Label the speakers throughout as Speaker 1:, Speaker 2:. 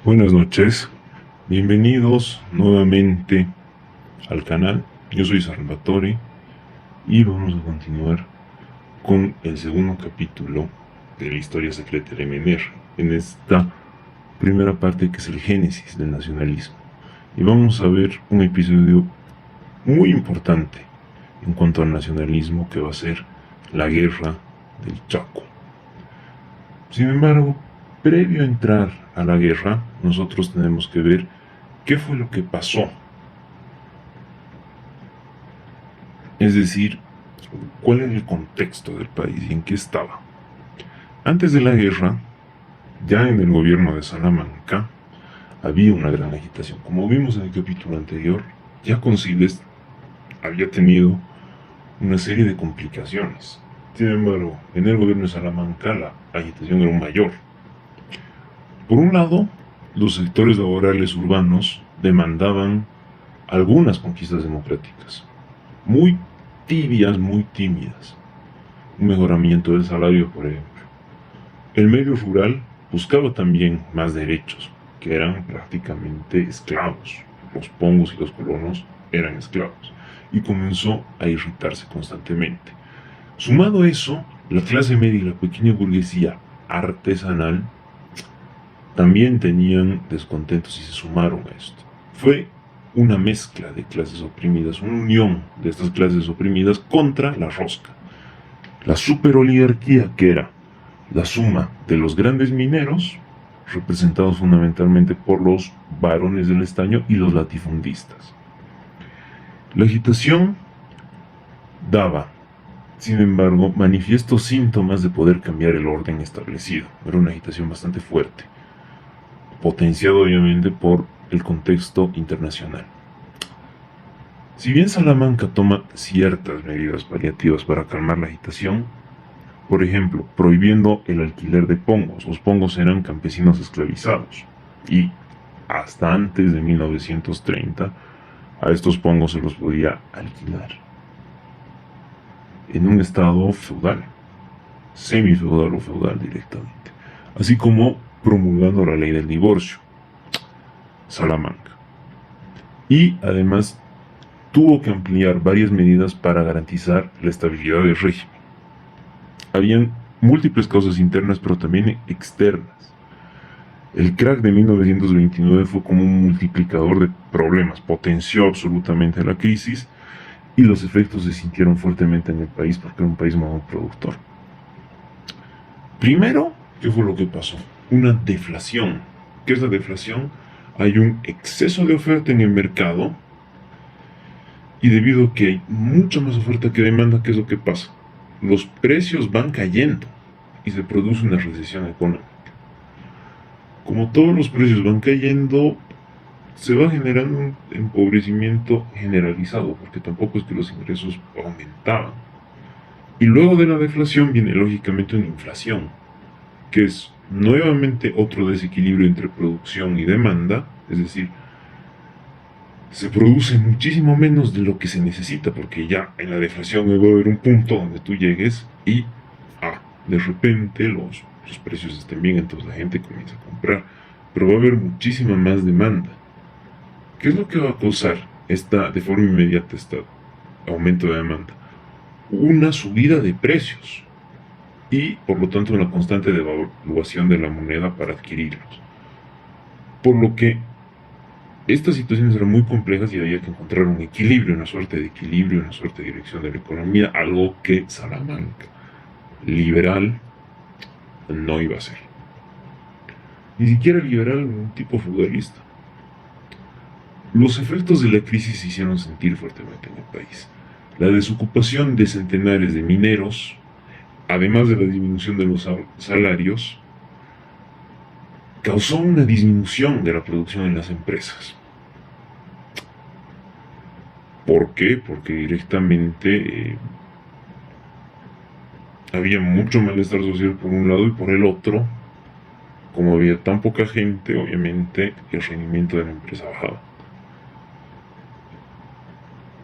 Speaker 1: Buenas noches, bienvenidos nuevamente al canal. Yo soy Salvatore y vamos a continuar con el segundo capítulo de la historia secreta de Mener, en esta primera parte que es el génesis del nacionalismo. Y vamos a ver un episodio muy importante en cuanto al nacionalismo, que va a ser la guerra del Chaco. Sin embargo, previo a entrar a la guerra, nosotros tenemos que ver qué fue lo que pasó. Es decir, cuál era el contexto del país y en qué estaba. Antes de la guerra, ya en el gobierno de Salamanca, había una gran agitación. Como vimos en el capítulo anterior, ya Conciles había tenido una serie de complicaciones. Sin embargo, en el gobierno de Salamanca la agitación era mayor. Por un lado, los sectores laborales urbanos demandaban algunas conquistas democráticas, muy tibias, muy tímidas. Un mejoramiento del salario, por ejemplo. El medio rural buscaba también más derechos, que eran prácticamente esclavos. Los pongos y los colonos eran esclavos, y comenzó a irritarse constantemente. Sumado a eso, la clase media y la pequeña burguesía artesanal también tenían descontentos y se sumaron a esto. Fue una mezcla de clases oprimidas, una unión de estas clases oprimidas contra la rosca. La superoligarquía, que era la suma de los grandes mineros, representados fundamentalmente por los varones del estaño y los latifundistas. La agitación daba, sin embargo, manifiestos síntomas de poder cambiar el orden establecido. Era una agitación bastante fuerte, potenciado obviamente por el contexto internacional. Si bien Salamanca toma ciertas medidas paliativas para calmar la agitación, por ejemplo, prohibiendo el alquiler de pongos. Los pongos eran campesinos esclavizados y hasta antes de 1930 a estos pongos se los podía alquilar en un estado feudal, semifeudal o feudal directamente, así como promulgando la ley del divorcio, Salamanca. Y además tuvo que ampliar varias medidas para garantizar la estabilidad del régimen. Habían múltiples causas internas, pero también externas. El crack de 1929 fue como un multiplicador de problemas, potenció absolutamente la crisis y los efectos se sintieron fuertemente en el país porque era un país monoproductor. Primero, ¿qué fue lo que pasó? Una deflación. ¿Qué es la deflación? Hay un exceso de oferta en el mercado y debido a que hay mucha más oferta que demanda, ¿qué es lo que pasa? Los precios van cayendo y se produce una recesión económica. Como todos los precios van cayendo, se va generando un empobrecimiento generalizado, porque tampoco es que los ingresos aumentaban. Y luego de la deflación viene lógicamente una inflación, que es nuevamente otro desequilibrio entre producción y demanda, es decir, se produce muchísimo menos de lo que se necesita, porque ya en la deflación va a haber un punto donde tú llegues y de repente los precios estén bien, entonces la gente comienza a comprar, pero va a haber muchísima más demanda. ¿Qué es lo que va a causar de forma inmediata este aumento de demanda? Una subida de precios y por lo tanto una constante devaluación de la moneda para adquirirlos. Por lo que estas situaciones eran muy complejas y había que encontrar un equilibrio, una suerte de equilibrio, una suerte de dirección de la economía, algo que Salamanca, liberal, no iba a ser. Ni siquiera liberal, un tipo feudalista. Los efectos de la crisis se hicieron sentir fuertemente en el país. La desocupación de centenares de mineros, además de la disminución de los salarios, causó una disminución de la producción en las empresas. ¿Por qué? Porque directamente había mucho malestar social por un lado y por el otro, como había tan poca gente, obviamente el rendimiento de la empresa bajaba.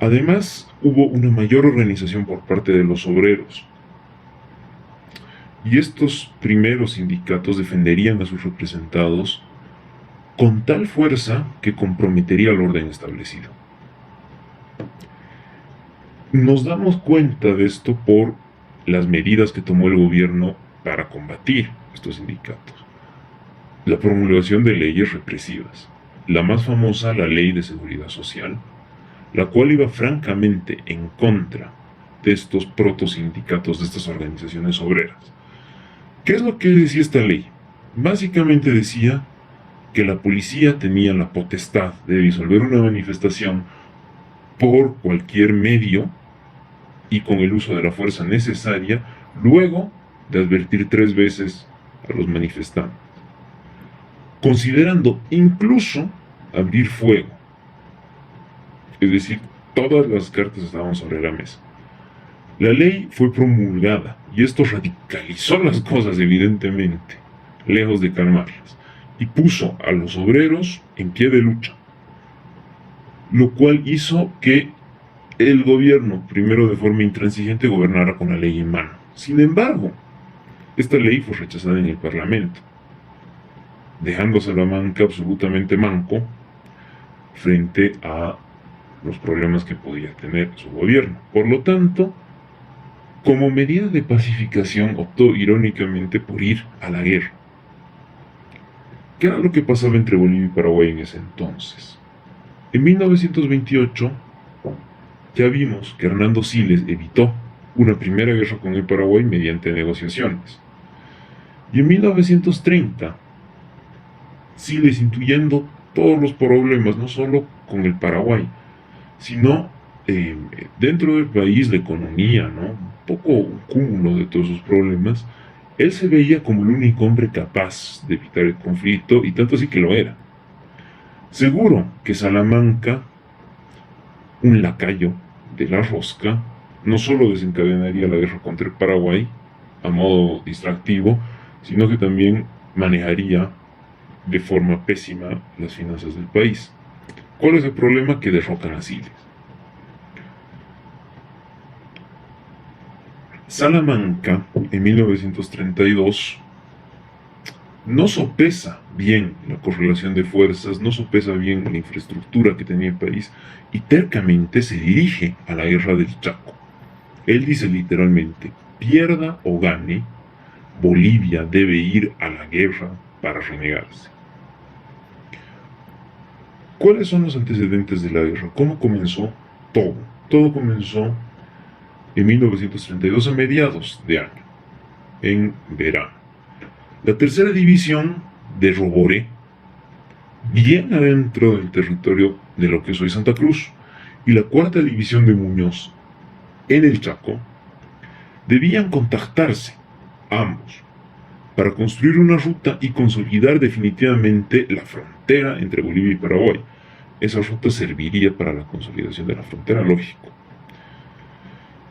Speaker 1: Además, hubo una mayor organización por parte de los obreros. Y estos primeros sindicatos defenderían a sus representados con tal fuerza que comprometería el orden establecido. Nos damos cuenta de esto por las medidas que tomó el gobierno para combatir estos sindicatos. La promulgación de leyes represivas. La más famosa, la Ley de Seguridad Social, la cual iba francamente en contra de estos protosindicatos, de estas organizaciones obreras. ¿Qué es lo que decía esta ley? Básicamente decía que la policía tenía la potestad de disolver una manifestación por cualquier medio y con el uso de la fuerza necesaria, luego de advertir 3 veces a los manifestantes, considerando incluso abrir fuego. Es decir, todas las cartas estaban sobre la mesa. La ley fue promulgada y esto radicalizó las cosas, evidentemente, lejos de calmarlas, y puso a los obreros en pie de lucha, lo cual hizo que el gobierno, primero de forma intransigente, gobernara con la ley en mano. Sin embargo, esta ley fue rechazada en el Parlamento, dejando a Salamanca absolutamente manco frente a los problemas que podía tener su gobierno. Por lo tanto, como medida de pacificación, optó irónicamente por ir a la guerra. ¿Qué era lo que pasaba entre Bolivia y Paraguay en ese entonces? En 1928 ya vimos que Hernando Siles evitó una primera guerra con el Paraguay mediante negociaciones. Y en 1930, Siles, intuyendo todos los problemas, no solo con el Paraguay, sino dentro del país, la economía, ¿no? Un poco un cúmulo de todos sus problemas, él se veía como el único hombre capaz de evitar el conflicto, y tanto así que lo era. Seguro que Salamanca, un lacayo de la rosca, no solo desencadenaría la guerra contra el Paraguay a modo distractivo, sino que también manejaría de forma pésima las finanzas del país. ¿Cuál es el problema? Que derrocan a Siles. Salamanca, en 1932, no sopesa bien la correlación de fuerzas, no sopesa bien la infraestructura que tenía el país y tercamente se dirige a la guerra del Chaco. Él dice literalmente, pierda o gane, Bolivia debe ir a la guerra para renegarse. ¿Cuáles son los antecedentes de la guerra? ¿Cómo comenzó todo? Todo comenzó en 1932, a mediados de año, en verano. La tercera división de Roboré, bien adentro del territorio de lo que es hoy Santa Cruz, y la cuarta división de Muñoz, en el Chaco, debían contactarse, ambos, para construir una ruta y consolidar definitivamente la frontera entre Bolivia y Paraguay. Esa ruta serviría para la consolidación de la frontera, lógico.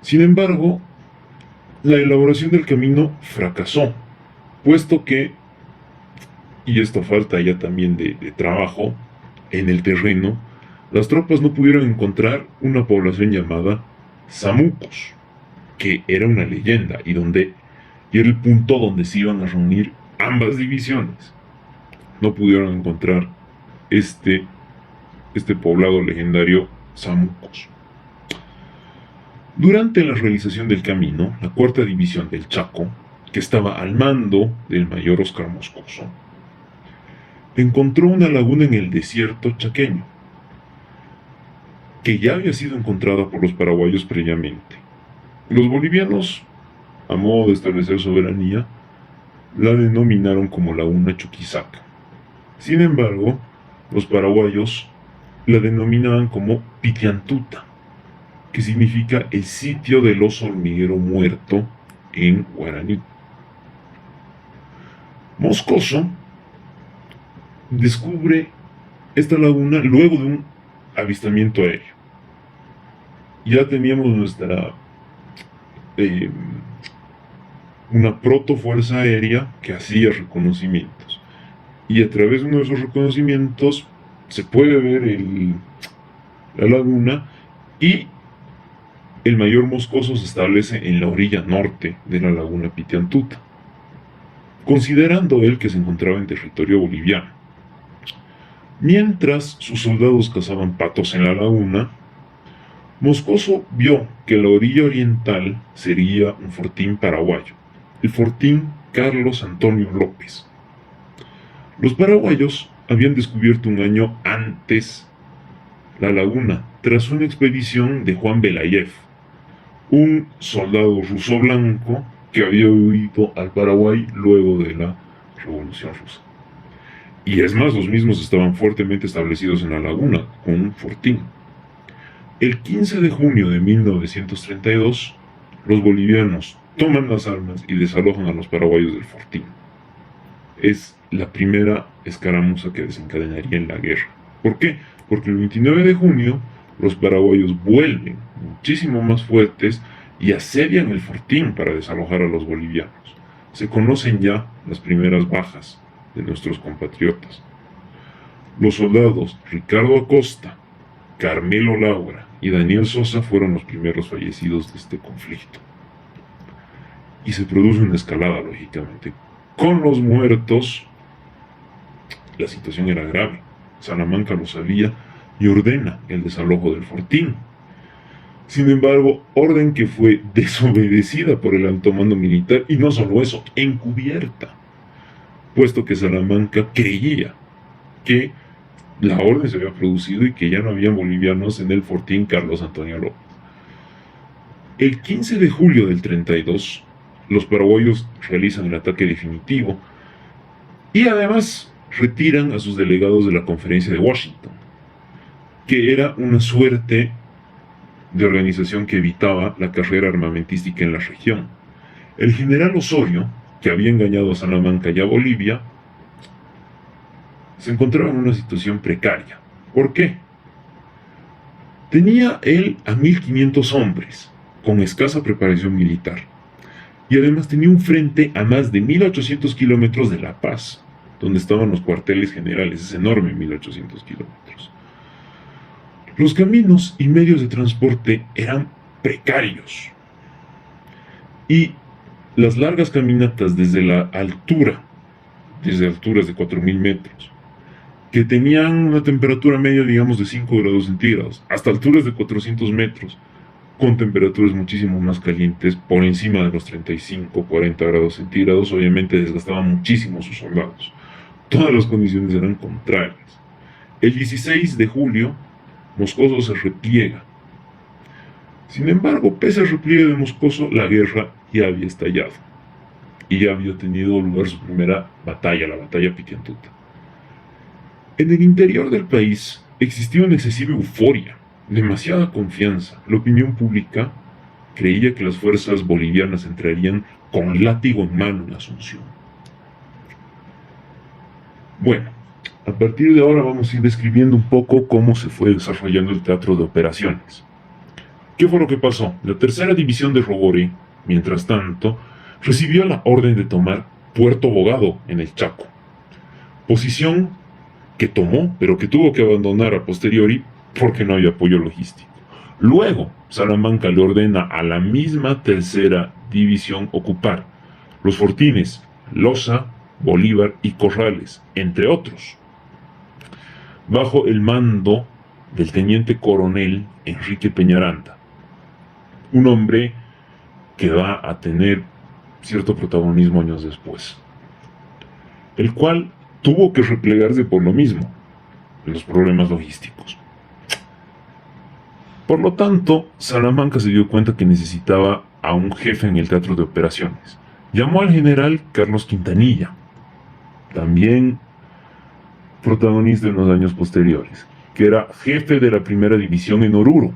Speaker 1: Sin embargo, la elaboración del camino fracasó, puesto que, y esto falta ya también de trabajo en el terreno, las tropas no pudieron encontrar una población llamada Samucos, que era una leyenda y era el punto donde se iban a reunir ambas divisiones. No pudieron encontrar este poblado legendario Samucos. Durante la realización del camino, la cuarta división del Chaco, que estaba al mando del mayor Oscar Moscoso, encontró una laguna en el desierto chaqueño, que ya había sido encontrada por los paraguayos previamente. Los bolivianos, a modo de establecer soberanía, la denominaron como Laguna Chuquisaca. Sin embargo, los paraguayos la denominaban como Pitiantuta, que significa el sitio del oso hormiguero muerto en guaraní. Moscoso descubre esta laguna luego de un avistamiento aéreo. Ya teníamos una protofuerza aérea que hacía reconocimientos, y a través de uno de esos reconocimientos se puede ver la laguna, y el mayor Moscoso se establece en la orilla norte de la laguna Pitiantuta, considerando él que se encontraba en territorio boliviano. Mientras sus soldados cazaban patos en la laguna, Moscoso vio que la orilla oriental sería un fortín paraguayo, el fortín Carlos Antonio López. Los paraguayos habían descubierto un año antes la laguna, tras una expedición de Juan Belayev, un soldado ruso blanco que había huido al Paraguay luego de la Revolución Rusa. Y es más, los mismos estaban fuertemente establecidos en la laguna, con un fortín. El 15 de junio de 1932, los bolivianos toman las armas y desalojan a los paraguayos del fortín. Es la primera escaramuza que desencadenaría en la guerra. ¿Por qué? Porque el 29 de junio los paraguayos vuelven muchísimo más fuertes y asedian el fortín para desalojar a los bolivianos. Se conocen ya las primeras bajas de nuestros compatriotas. Los soldados Ricardo Acosta, Carmelo Laura y Daniel Sosa fueron los primeros fallecidos de este conflicto. Y se produce una escalada, lógicamente. Con los muertos, la situación era grave. Salamanca lo sabía y ordena el desalojo del fortín. Sin embargo, orden que fue desobedecida por el alto mando militar, y no solo eso, encubierta, puesto que Salamanca creía que la orden se había producido y que ya no había bolivianos en el fortín Carlos Antonio López. El 15 de julio del 32, los paraguayos realizan el ataque definitivo y además retiran a sus delegados de la conferencia de Washington, que era una suerte de organización que evitaba la carrera armamentística en la región. El general Osorio, que había engañado a Salamanca y a Bolivia, se encontraba en una situación precaria. ¿Por qué? Tenía él a 1500 hombres, con escasa preparación militar, y además tenía un frente a más de 1800 kilómetros de La Paz, donde estaban los cuarteles generales. Es enorme, 1800 kilómetros. Los caminos y medios de transporte eran precarios, y las largas caminatas desde la altura, desde alturas de 4000 metros, que tenían una temperatura media, digamos, de 5 grados centígrados, hasta alturas de 400 metros, con temperaturas muchísimo más calientes, por encima de los 35-40 grados centígrados, obviamente desgastaban muchísimo sus soldados. Todas las condiciones eran contrarias. El 16 de julio, Moscoso se repliega. Sin embargo, pese al repliegue de Moscoso, la guerra ya había estallado y ya había tenido lugar su primera batalla, la batalla Pitiantuta. En el interior del país existía una excesiva euforia, demasiada confianza. La opinión pública creía que las fuerzas bolivianas entrarían con látigo en mano en Asunción. Bueno, a partir de ahora vamos a ir describiendo un poco cómo se fue desarrollando el teatro de operaciones. ¿Qué fue lo que pasó? La tercera división de Rogori, mientras tanto, recibió la orden de tomar Puerto Bogado en el Chaco, posición que tomó, pero que tuvo que abandonar a posteriori porque no había apoyo logístico. Luego, Salamanca le ordena a la misma tercera división ocupar los fortines Loza, Bolívar y Corrales, entre otros, bajo el mando del teniente coronel Enrique Peñaranda, un hombre que va a tener cierto protagonismo años después, el cual tuvo que replegarse por lo mismo, los problemas logísticos. Por lo tanto, Salamanca se dio cuenta que necesitaba a un jefe en el teatro de operaciones. Llamó al general Carlos Quintanilla, también protagonista en los años posteriores, que era jefe de la primera división en Oruro,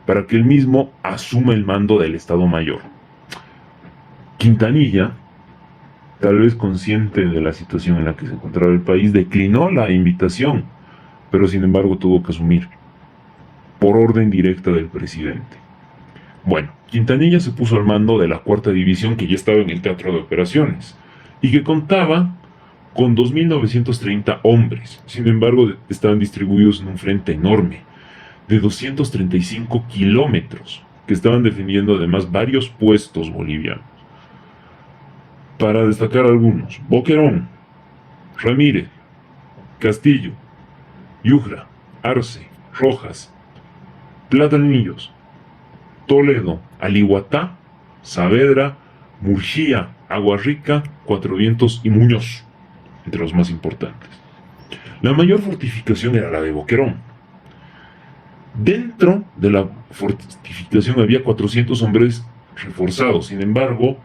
Speaker 1: para que él mismo asuma el mando del Estado Mayor. Quintanilla, tal vez consciente de la situación en la que se encontraba el país, declinó la invitación, pero sin embargo tuvo que asumir, por orden directa del presidente. Bueno, Quintanilla se puso al mando de la cuarta división, que ya estaba en el teatro de operaciones, y que contaba con 2.930 hombres. Sin embargo, estaban distribuidos en un frente enorme, de 235 kilómetros, que estaban defendiendo además varios puestos bolivianos. Para destacar algunos: Boquerón, Ramírez, Castillo, Yujra, Arce, Rojas, Platanillos, Toledo, Alihuatá, Saavedra, Murguía, Aguarrica, Cuatro Vientos y Muñoz, entre los más importantes. La mayor fortificación era la de Boquerón. Dentro de la fortificación había 400 hombres reforzados, sin embargo,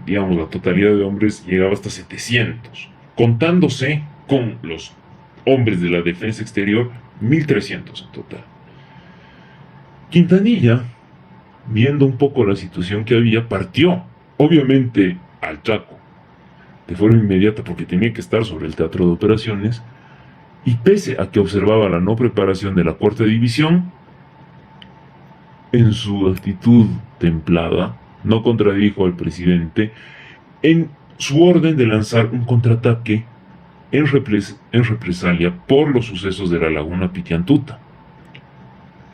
Speaker 1: digamos, la totalidad de hombres llegaba hasta 700, contándose con los hombres de la defensa exterior, 1300 en total. Quintanilla, viendo un poco la situación que había, partió, obviamente, al Chaco, de forma inmediata porque tenía que estar sobre el teatro de operaciones, y pese a que observaba la no preparación de la cuarta división, en su actitud templada, no contradijo al presidente en su orden de lanzar un contraataque en represalia por los sucesos de la laguna Pitiantuta.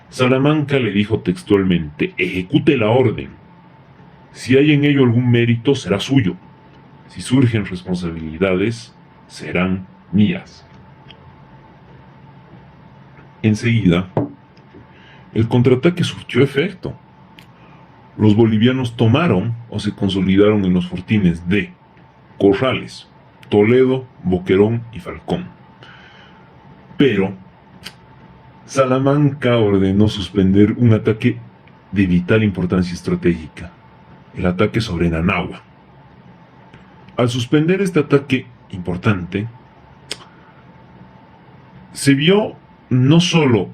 Speaker 1: Salamanca le dijo textualmente: ejecute la orden. Si hay en ello algún mérito, será suyo. Si surgen responsabilidades, serán mías. Enseguida, el contraataque surtió efecto. Los bolivianos tomaron o se consolidaron en los fortines de Corrales, Toledo, Boquerón y Falcón. Pero Salamanca ordenó suspender un ataque de vital importancia estratégica, el ataque sobre Nanagua. Al suspender este ataque importante, se vio no solo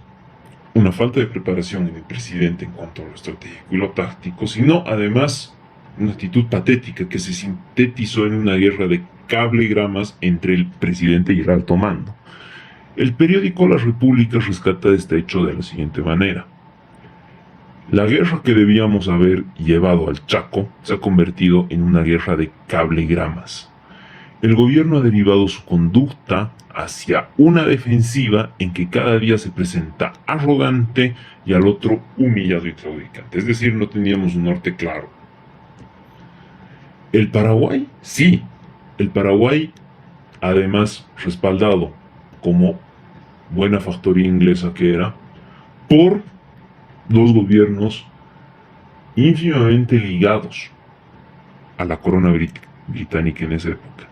Speaker 1: una falta de preparación en el presidente en cuanto a lo estratégico y lo táctico, sino además una actitud patética que se sintetizó en una guerra de cablegramas entre el presidente y el alto mando. El periódico La República rescata este hecho de la siguiente manera: la guerra que debíamos haber llevado al Chaco se ha convertido en una guerra de cablegramas. El gobierno ha derivado su conducta hacia una defensiva en que cada día se presenta arrogante y al otro humillado y claudicante. Es decir, no teníamos un norte claro. ¿El Paraguay? Sí. El Paraguay, además respaldado como buena factoría inglesa que era, por dos gobiernos ínfimamente ligados a la corona británica en esa época.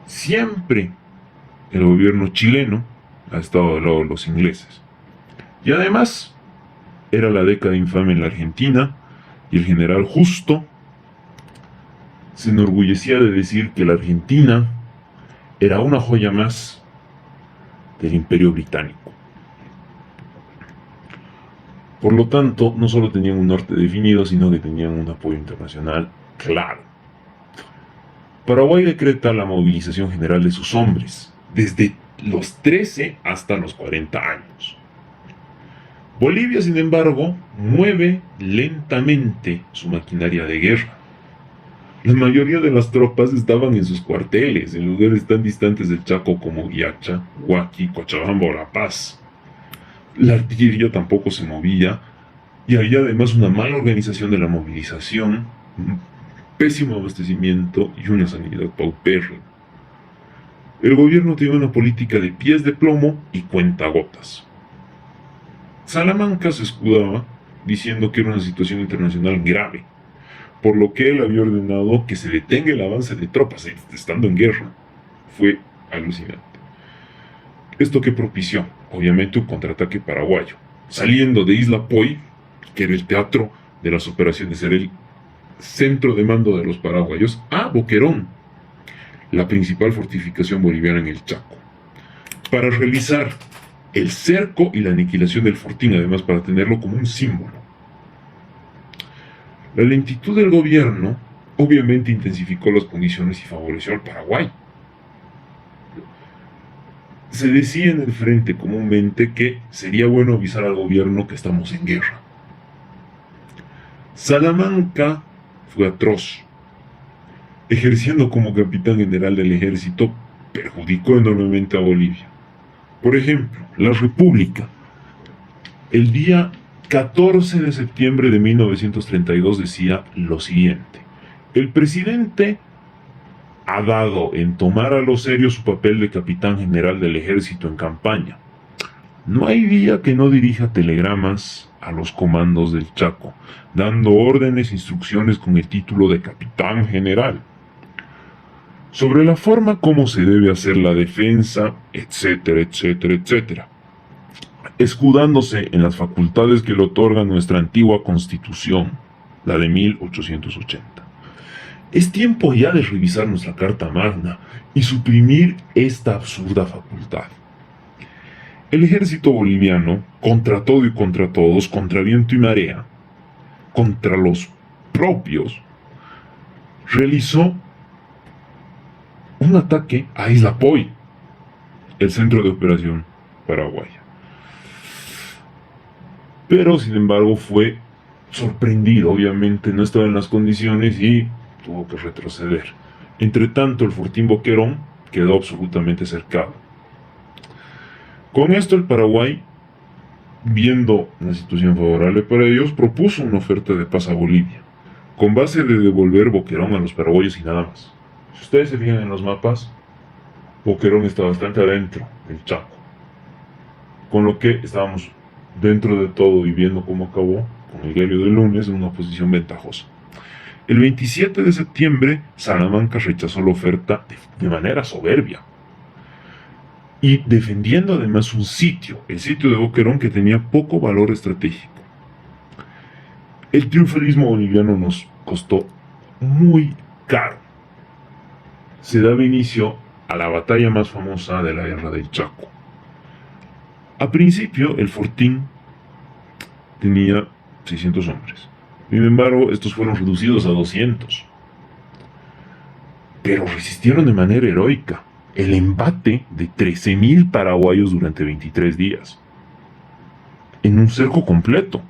Speaker 1: Siempre el gobierno chileno ha estado del lado de los ingleses. Y además, era la década infame en la Argentina, y el general Justo se enorgullecía de decir que la Argentina era una joya más del Imperio Británico. Por lo tanto, no solo tenían un norte definido, sino que tenían un apoyo internacional claro. Paraguay decreta la movilización general de sus hombres, desde los 13 hasta los 40 años. Bolivia, sin embargo, mueve lentamente su maquinaria de guerra. La mayoría de las tropas estaban en sus cuarteles, en lugares tan distantes del Chaco como Guiacha, Huaqui, Cochabamba o La Paz. La artillería tampoco se movía, y había además una mala organización de la movilización, un pésimo abastecimiento y una sanidad paupérrima. El gobierno tenía una política de pies de plomo y cuentagotas. Salamanca se escudaba diciendo que era una situación internacional grave, por lo que él había ordenado que se detenga el avance de tropas estando en guerra. Fue alucinante. Esto que propició, obviamente, un contraataque paraguayo, saliendo de Isla Poy, que era el teatro de las operaciones, era el centro de mando de los paraguayos, a Boquerón, la principal fortificación boliviana en el Chaco, para realizar el cerco y la aniquilación del fortín, además para tenerlo como un símbolo. La lentitud del gobierno obviamente intensificó las condiciones y favoreció al Paraguay. Se decía en el frente comúnmente que sería bueno avisar al gobierno que estamos en guerra. Salamanca fue atroz. Ejerciendo como capitán general del ejército, perjudicó enormemente a Bolivia. Por ejemplo, La República, el día 14 de septiembre de 1932 decía lo siguiente: el presidente ha dado en tomar a lo serio su papel de capitán general del ejército en campaña. No hay día que no dirija telegramas a los comandos del Chaco, dando órdenes e instrucciones con el título de capitán general, sobre la forma como se debe hacer la defensa, etcétera, etcétera, etcétera, escudándose en las facultades que le otorga nuestra antigua Constitución, la de 1880. Es tiempo ya de revisar nuestra Carta Magna y suprimir esta absurda facultad. El ejército boliviano, contra todo y contra todos, contra viento y marea, contra los propios, realizó un ataque a Isla Poi, el centro de operación paraguaya. Pero, sin embargo, fue sorprendido, obviamente no estaba en las condiciones y tuvo que retroceder. Entre tanto, el fortín Boquerón quedó absolutamente cercado. Con esto, el Paraguay, viendo una situación favorable para ellos, propuso una oferta de paz a Bolivia, con base de devolver Boquerón a los paraguayos y nada más. Si ustedes se fijan en los mapas, Boquerón está bastante adentro del Chaco, con lo que estábamos dentro de todo y viendo cómo acabó con el diario del lunes en una posición ventajosa. El 27 de septiembre, Salamanca rechazó la oferta de manera soberbia y defendiendo además un sitio, el sitio de Boquerón, que tenía poco valor estratégico. El triunfalismo boliviano nos costó muy caro. Se daba inicio a la batalla más famosa de la Guerra del Chaco. A principio, el fortín tenía 600 hombres. Sin embargo, estos fueron reducidos a 200. Pero resistieron de manera heroica el embate de 13.000 paraguayos durante 23 días, en un cerco completo.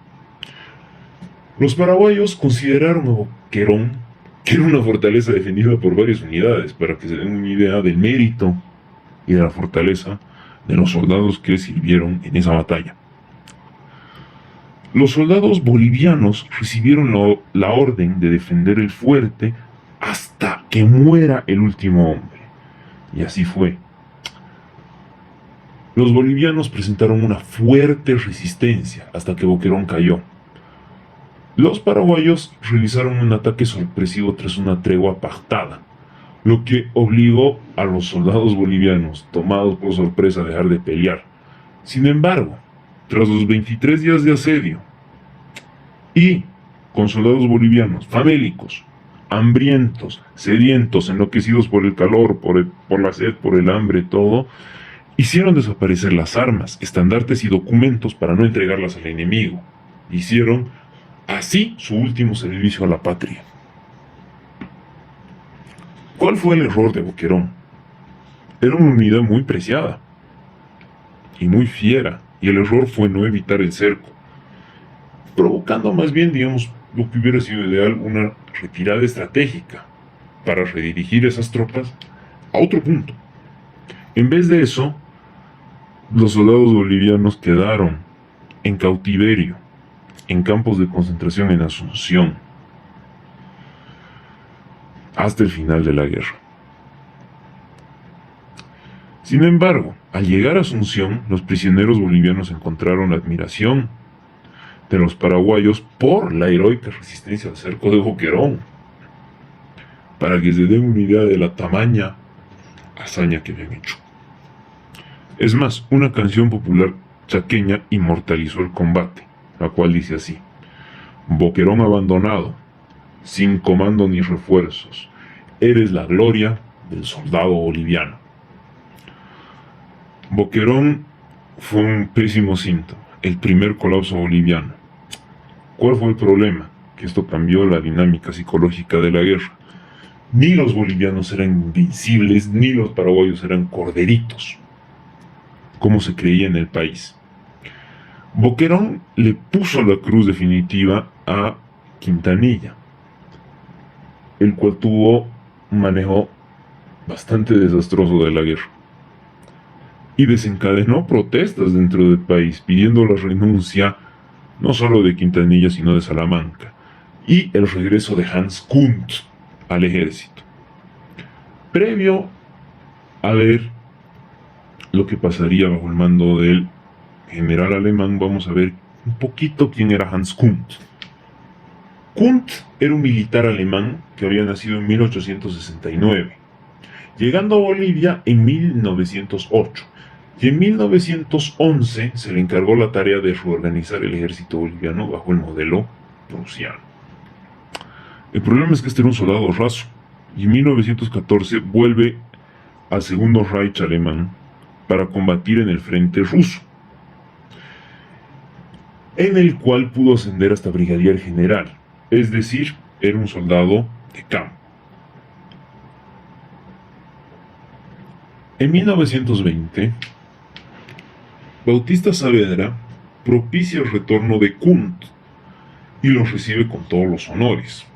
Speaker 1: Los paraguayos consideraron a Boquerón que era una fortaleza defendida por varias unidades, para que se den una idea del mérito y de la fortaleza de los soldados que sirvieron en esa batalla. Los soldados bolivianos recibieron la orden de defender el fuerte hasta que muera el último hombre. Y así fue. Los bolivianos presentaron una fuerte resistencia hasta que Boquerón cayó. Los paraguayos realizaron un ataque sorpresivo tras una tregua pactada, lo que obligó a los soldados bolivianos, tomados por sorpresa, a dejar de pelear. Sin embargo, tras los 23 días de asedio, y con soldados bolivianos famélicos, hambrientos, sedientos, enloquecidos por el calor, por la sed, por el hambre, todo, hicieron desaparecer las armas, estandartes y documentos para no entregarlas al enemigo. Hicieron así su último servicio a la patria. ¿Cuál fue el error de Boquerón? Era una unidad muy preciada y muy fiera, y el error fue no evitar el cerco, provocando más bien, digamos, lo que hubiera sido ideal, una retirada estratégica para redirigir esas tropas a otro punto. En vez de eso, los soldados bolivianos quedaron en cautiverio, en campos de concentración en Asunción, hasta el final de la guerra. Sin embargo, al llegar a Asunción, los prisioneros bolivianos encontraron la admiración de los paraguayos por la heroica resistencia al cerco de Boquerón, para que se den una idea de la tamaña hazaña que habían hecho. Es más, una canción popular chaqueña inmortalizó el combate, la cual dice así: Boquerón abandonado, sin comando ni refuerzos, eres la gloria del soldado boliviano. Boquerón fue un pésimo síntoma, el primer colapso boliviano. ¿Cuál fue el problema? Que esto cambió la dinámica psicológica de la guerra. Ni los bolivianos eran invencibles, ni los paraguayos eran corderitos, como se creía en el país. Boquerón le puso la cruz definitiva a Quintanilla, el cual tuvo un manejo bastante desastroso de la guerra, y desencadenó protestas dentro del país pidiendo la renuncia no solo de Quintanilla sino de Salamanca, y el regreso de Hans Kuntz al ejército, previo a ver lo que pasaría bajo el mando del general alemán, vamos a ver un poquito quién era Hans Kunt. Kunt era un militar alemán que había nacido en 1869, llegando a Bolivia en 1908, y en 1911 se le encargó la tarea de reorganizar el ejército boliviano bajo el modelo prusiano. El problema es que este era un soldado raso, y en 1914 vuelve al Segundo Reich alemán para combatir en el frente ruso, en el cual pudo ascender hasta brigadier general, es decir, era un soldado de campo. En 1920, Bautista Saavedra propicia el retorno de Kunt y lo recibe con todos los honores.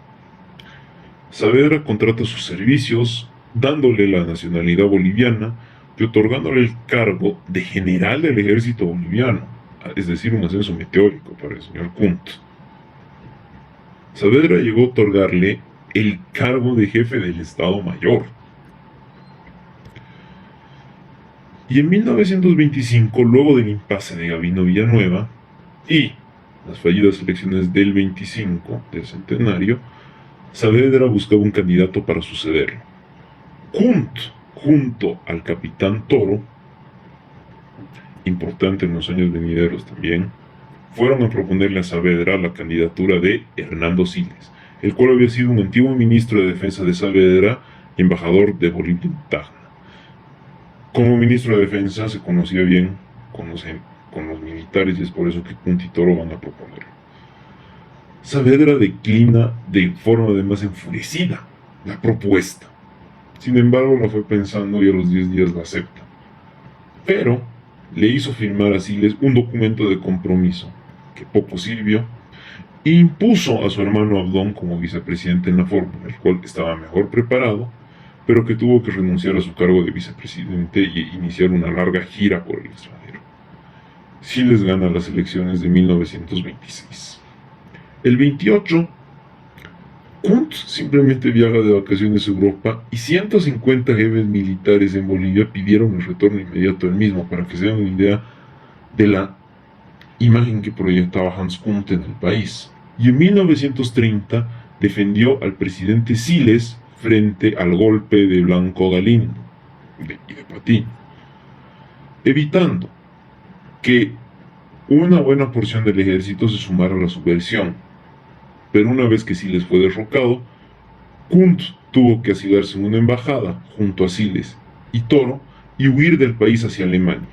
Speaker 1: Saavedra contrata sus servicios, dándole la nacionalidad boliviana y otorgándole el cargo de general del ejército boliviano, es decir, un ascenso meteórico para el señor Kunt. Saavedra llegó a otorgarle el cargo de jefe del Estado Mayor. Y en 1925, luego del impasse de Gabino Villanueva y las fallidas elecciones del 25 del centenario, Saavedra buscaba un candidato para sucederlo. Kunt, junto al capitán Toro, importante en los años venideros también, fueron a proponerle a Saavedra la candidatura de Hernando Siles, el cual había sido un antiguo ministro de defensa de Saavedra y embajador de Bolivia en Tacna. Como ministro de defensa se conocía bien con los militares, y es por eso que Kunt y Toro van a proponerlo. Saavedra declina de forma además enfurecida la propuesta. Sin embargo, la fue pensando y a los 10 días la acepta. Pero le hizo firmar a Siles un documento de compromiso que poco sirvió, e impuso a su hermano Abdón como vicepresidente en la fórmula, el cual estaba mejor preparado, pero que tuvo que renunciar a su cargo de vicepresidente y iniciar una larga gira por el extranjero. Siles gana las elecciones de 1926. El 28, Kunt simplemente viaja de vacaciones a Europa y 150 jefes militares en Bolivia pidieron el retorno inmediato del mismo, para que se den una idea de la imagen que proyectaba Hans Kunt en el país. Y en 1930 defendió al presidente Siles frente al golpe de Blanco Galindo y de Patiño, evitando que una buena porción del ejército se sumara a la subversión. Pero una vez que Siles fue derrocado, Kunt tuvo que asilarse en una embajada junto a Siles y Toro y huir del país hacia Alemania.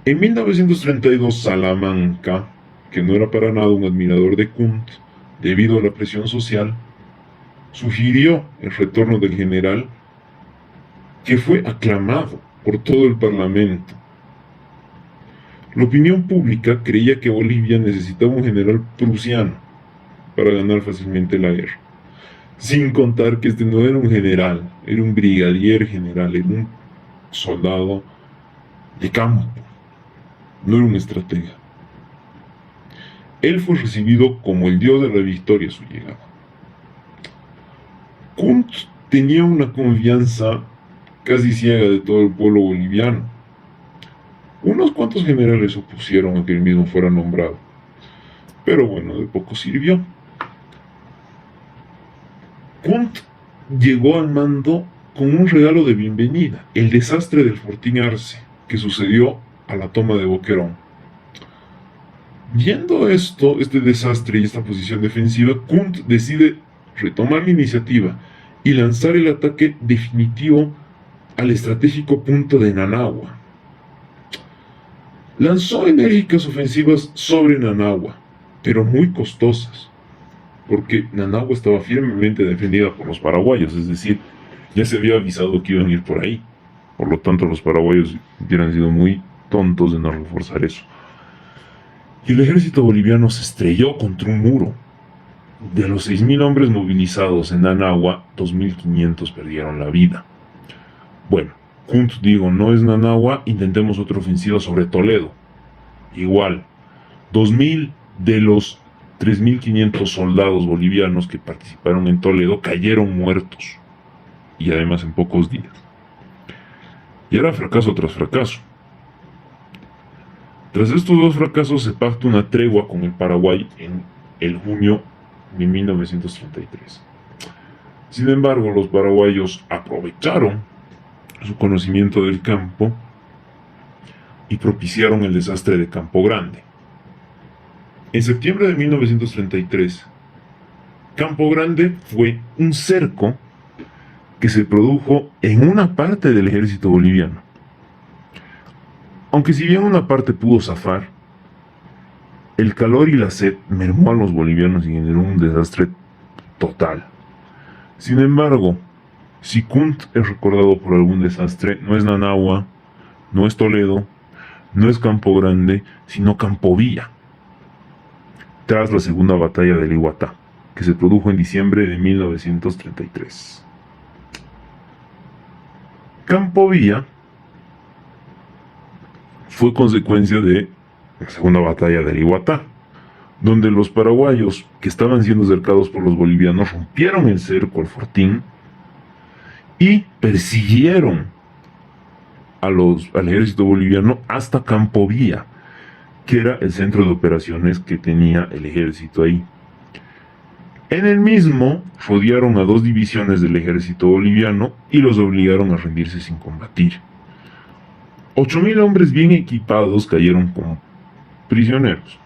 Speaker 1: En 1932, Salamanca, que no era para nada un admirador de Kunt, debido a la presión social, sugirió el retorno del general, que fue aclamado por todo el parlamento. La opinión pública creía que Bolivia necesitaba un general prusiano para ganar fácilmente la guerra, sin contar que este no era un general, era un brigadier general, era un soldado de campo, no era un estratega. Él fue recibido como el dios de la victoria a su llegada. Kunt tenía una confianza casi ciega de todo el pueblo boliviano. Unos cuantos generales se opusieron a que él mismo fuera nombrado, pero bueno, de poco sirvió. Kunt llegó al mando con un regalo de bienvenida: el desastre del Fortín Arce, que sucedió a la toma de Boquerón. Viendo este desastre y esta posición defensiva, Kunt decide retomar la iniciativa y lanzar el ataque definitivo al estratégico punto de Nanagua. Lanzó enérgicas ofensivas sobre Nanagua, pero muy costosas, porque Nanagua estaba firmemente defendida por los paraguayos, es decir, ya se había avisado que iban a ir por ahí. Por lo tanto, los paraguayos hubieran sido muy tontos de no reforzar eso. Y el ejército boliviano se estrelló contra un muro. De los 6.000 hombres movilizados en Nanagua, 2.500 perdieron la vida. Bueno, Kunt dijo: no es Nanagua, intentemos otra ofensiva sobre Toledo. Igual, 2.000 de los 3.500 soldados bolivianos que participaron en Toledo cayeron muertos, y además en pocos días. Y era fracaso tras fracaso. Tras estos dos fracasos se pacta una tregua con el Paraguay en el junio de 1933. Sin embargo, los paraguayos aprovecharon su conocimiento del campo y propiciaron el desastre de Campo Grande. En septiembre de 1933, Campo Grande fue un cerco que se produjo en una parte del ejército boliviano. Aunque si bien una parte pudo zafar, el calor y la sed mermó a los bolivianos y generó un desastre total. Sin embargo, si Kunt es recordado por algún desastre, no es Nanagua, no es Toledo, no es Campo Grande, sino Campo Villa, tras la segunda batalla del Iguatá, que se produjo en diciembre de 1933. Campo Villa fue consecuencia de la segunda batalla del Iguatá, donde los paraguayos, que estaban siendo cercados por los bolivianos, rompieron el cerco al fortín y persiguieron al ejército boliviano hasta Campo Villa, que era el centro de operaciones que tenía el ejército ahí. En el mismo rodearon a 2 divisiones del ejército boliviano y los obligaron a rendirse sin combatir. 8.000 hombres bien equipados cayeron como prisioneros.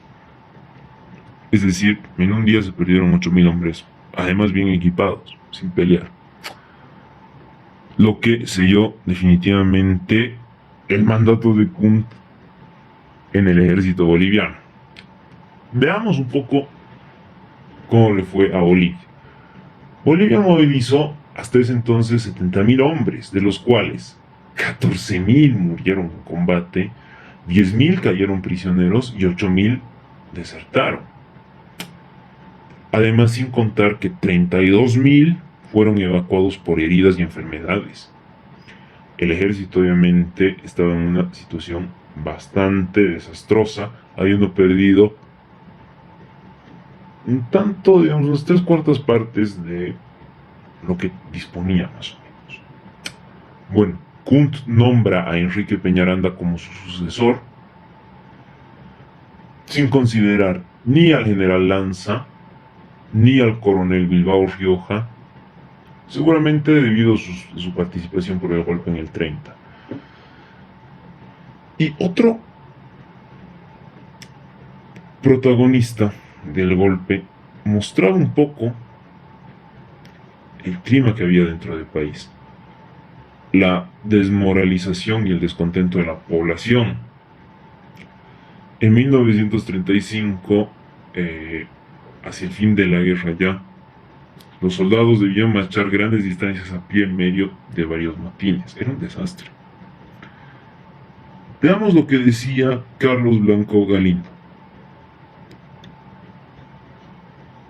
Speaker 1: Es decir, en un día se perdieron 8.000 hombres, además bien equipados, sin pelear. Lo que selló definitivamente el mandato de Kunt en el ejército boliviano. Veamos un poco cómo le fue a Bolivia. Bolivia movilizó hasta ese entonces 70.000 hombres, de los cuales 14.000 murieron en combate, 10.000 cayeron prisioneros y 8.000 desertaron. Además, sin contar que 32.000 fueron evacuados por heridas y enfermedades. El ejército obviamente estaba en una situación bastante desastrosa, habiendo perdido un tanto, digamos, unas 3/4 partes de lo que disponía más o menos. Bueno, Kunt nombra a Enrique Peñaranda como su sucesor, sin considerar ni al general Lanza, ni al coronel Bilbao Rioja, seguramente debido a su participación por el golpe en el 30. Y otro protagonista del golpe mostraba un poco el clima que había dentro del país, la desmoralización y el descontento de la población. En 1935, hacia el fin de la guerra ya, los soldados debían marchar grandes distancias a pie en medio de varios motines. Era un desastre. Veamos lo que decía Carlos Blanco Galindo.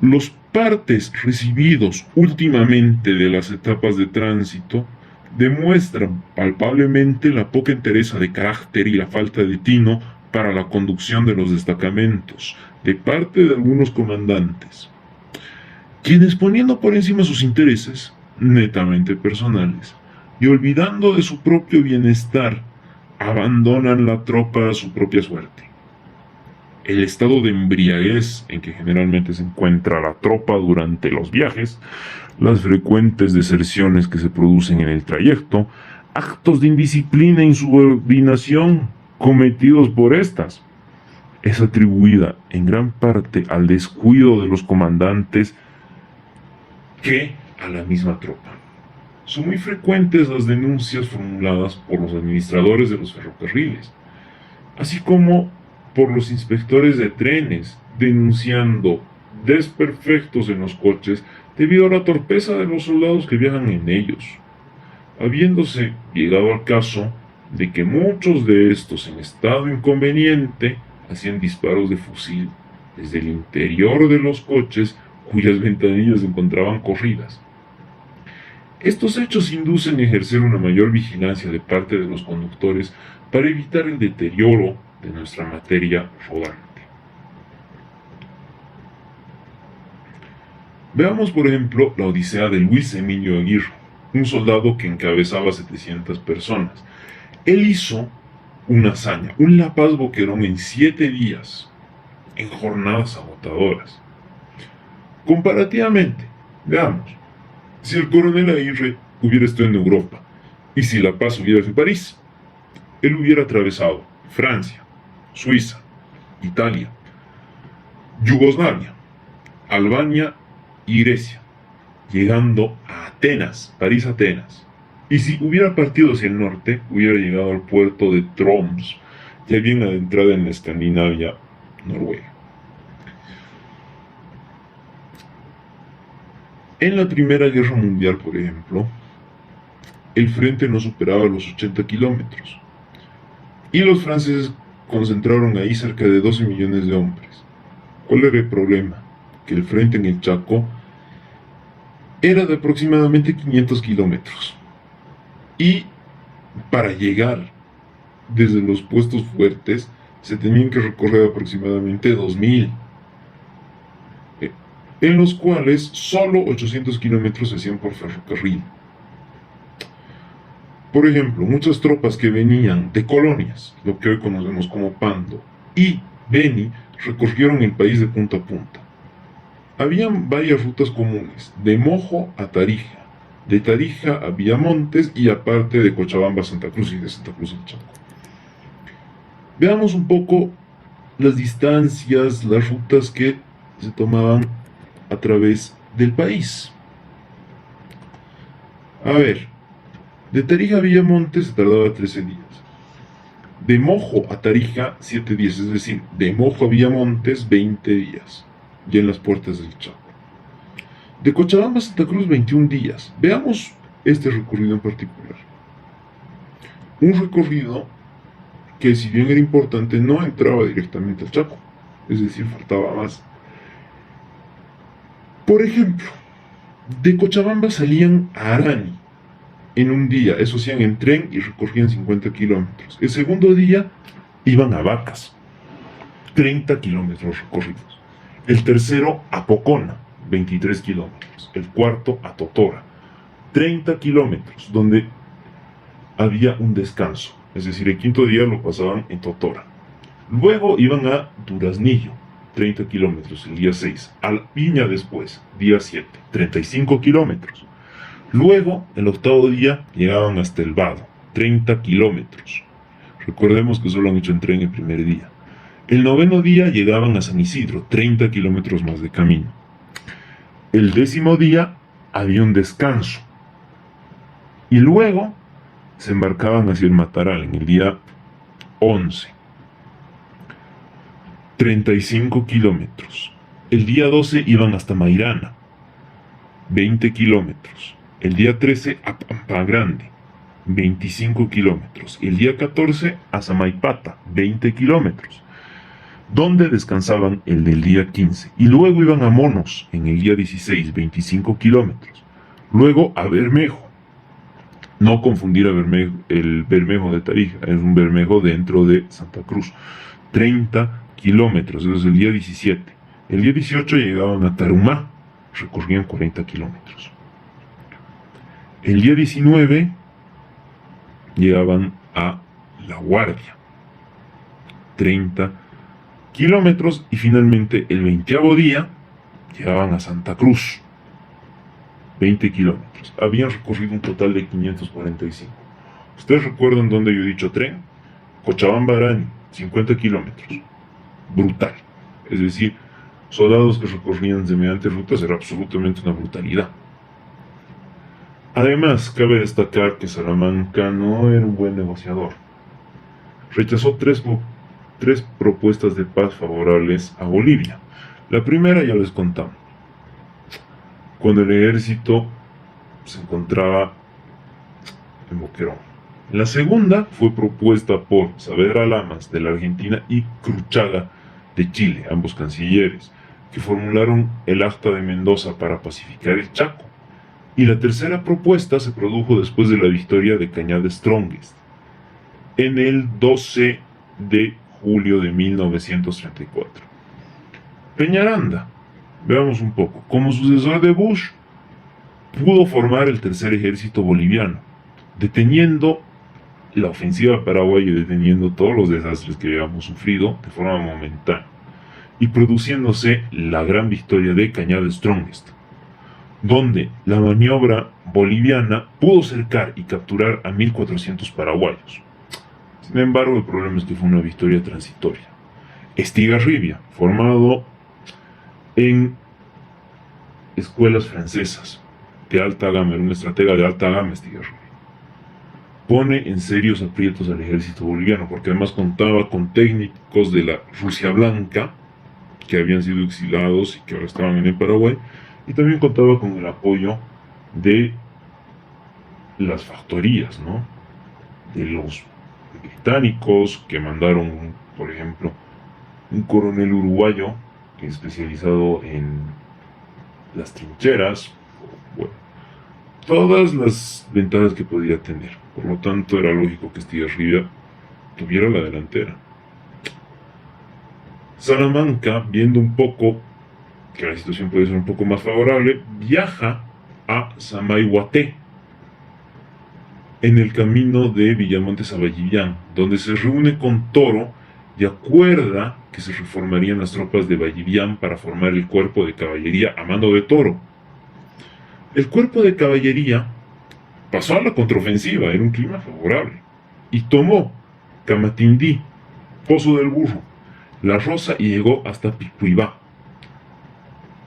Speaker 1: Los partes recibidos últimamente de las etapas de tránsito demuestran palpablemente la poca entereza de carácter y la falta de tino para la conducción de los destacamentos de parte de algunos comandantes, quienes, poniendo por encima sus intereses netamente personales y olvidando de su propio bienestar, abandonan la tropa a su propia suerte. El estado de embriaguez en que generalmente se encuentra la tropa durante los viajes, las frecuentes deserciones que se producen en el trayecto, actos de indisciplina e insubordinación cometidos por estas, es atribuida en gran parte al descuido de los comandantes que a la misma tropa. Son muy frecuentes las denuncias formuladas por los administradores de los ferrocarriles, así como por los inspectores de trenes, denunciando desperfectos en los coches debido a la torpeza de los soldados que viajan en ellos, habiéndose llegado al caso de que muchos de estos, en estado inconveniente, hacían disparos de fusil desde el interior de los coches cuyas ventanillas se encontraban corridas. Estos hechos inducen a ejercer una mayor vigilancia de parte de los conductores para evitar el deterioro de nuestra materia rodante. Veamos, por ejemplo, la odisea de Luis Emilio Aguirre, un soldado que encabezaba 700 personas. Él hizo una hazaña, un La Paz Boquerón en 7 días, en jornadas agotadoras. Comparativamente, veamos, si el coronel Aguirre hubiera estado en Europa y si La Paz hubiera sido en París, él hubiera atravesado Francia, Suiza, Italia, Yugoslavia, Albania y Grecia, llegando a Atenas, París-Atenas. Y si hubiera partido hacia el norte, hubiera llegado al puerto de Troms, ya bien adentrada en la Escandinavia, Noruega. En la Primera Guerra Mundial, por ejemplo, el frente no superaba los 80 kilómetros. Y los franceses concentraron ahí cerca de 12 millones de hombres. ¿Cuál era el problema? Que el frente en el Chaco era de aproximadamente 500 kilómetros. Y para llegar desde los puestos fuertes se tenían que recorrer aproximadamente 2000, en los cuales solo 800 kilómetros se hacían por ferrocarril. Por ejemplo, muchas tropas que venían de colonias, lo que hoy conocemos como Pando, y Beni, recorrieron el país de punta a punta. Habían varias rutas comunes, de Mojo a Tarija, de Tarija a Villamontes y aparte de Cochabamba a Santa Cruz y de Santa Cruz al Chaco. Veamos un poco las distancias, las rutas que se tomaban a través del país. A ver, de Tarija a Villamontes se tardaba 13 días. De Mojo a Tarija, 7 días, es decir, de Mojo a Villamontes, 20 días, ya en las puertas del Chaco. De Cochabamba a Santa Cruz, 21 días. Veamos este recorrido en particular. Un recorrido que, si bien era importante, no entraba directamente al Chaco, es decir, faltaba más. Por ejemplo, de Cochabamba salían a Arani en un día, eso hacían en tren y recorrían 50 kilómetros. El segundo día iban a Vacas, 30 kilómetros recorridos. El tercero a Pocona, 23 kilómetros. El cuarto a Totora, 30 kilómetros, donde había un descanso. Es decir, el quinto día lo pasaban en Totora. Luego iban a Duraznillo, 30 kilómetros, el día 6. A La Piña después, día 7, 35 kilómetros. Luego, el octavo día, llegaban hasta El Vado, 30 kilómetros. Recordemos que solo han hecho en tren el primer día. El noveno día llegaban a San Isidro, 30 kilómetros más de camino. El 10º día había un descanso. Y luego se embarcaban hacia el Mataral en el día 11. 35 kilómetros. El día 12 iban hasta Mairana, 20 kilómetros. El día 13 a Pampa Grande, 25 kilómetros. El día 14 a Samaipata, 20 kilómetros, donde descansaban el del día 15. Y luego iban a Monos en el día 16, 25 kilómetros. Luego a Bermejo. No confundir a Bermejo, el Bermejo de Tarija, es un Bermejo dentro de Santa Cruz, 30 kilómetros, eso es el día 17. El día 18 llegaban a Tarumá, recorrían 40 kilómetros. El día 19 llegaban a La Guardia, 30 kilómetros, y finalmente el 20º día llegaban a Santa Cruz, 20 kilómetros. Habían recorrido un total de 545. ¿Ustedes recuerdan dónde yo he dicho tren? Cochabamba Arani, 50 kilómetros. Brutal. Es decir, soldados que recorrían semejantes rutas era absolutamente una brutalidad. Además, cabe destacar que Salamanca no era un buen negociador. Rechazó tres propuestas de paz favorables a Bolivia. La primera ya les contamos, cuando el ejército se encontraba en Boquerón. La segunda fue propuesta por Saavedra Lamas de la Argentina y Cruchaga de Chile, ambos cancilleres, que formularon el Acta de Mendoza para pacificar el Chaco. Y la tercera propuesta se produjo después de la victoria de Cañada Strongest, en el 12 de julio de 1934. Peñaranda, veamos un poco, como sucesor de Bush, pudo formar el tercer ejército boliviano, deteniendo la ofensiva paraguaya, deteniendo todos los desastres que habíamos sufrido de forma momentánea y produciéndose la gran victoria de Cañada Strongest, donde la maniobra boliviana pudo cercar y capturar a 1400 paraguayos. Sin embargo, el problema es que fue una victoria transitoria. Estigarribia, formado en escuelas francesas de alta gama, era un estratega de alta gama Estigarribia, pone en serios aprietos al ejército boliviano, porque además contaba con técnicos de la Rusia Blanca que habían sido exilados y que ahora estaban en el Paraguay, y también contaba con el apoyo de las factorías, ¿no? De los británicos que mandaron, por ejemplo, un coronel uruguayo que es especializado en las trincheras, bueno, todas las ventajas que podía tener. Por lo tanto, era lógico que Estigarribia tuviera la delantera. Salamanca, viendo un poco que la situación puede ser un poco más favorable, viaja a Samayhuaté, en el camino de Villamontes a Vallivián, donde se reúne con Toro y acuerda que se reformarían las tropas de Vallivián para formar el cuerpo de caballería a mando de Toro. El cuerpo de caballería pasó a la contraofensiva, era un clima favorable, y tomó Camatindí, Pozo del Burro, La Rosa y llegó hasta Picuibá.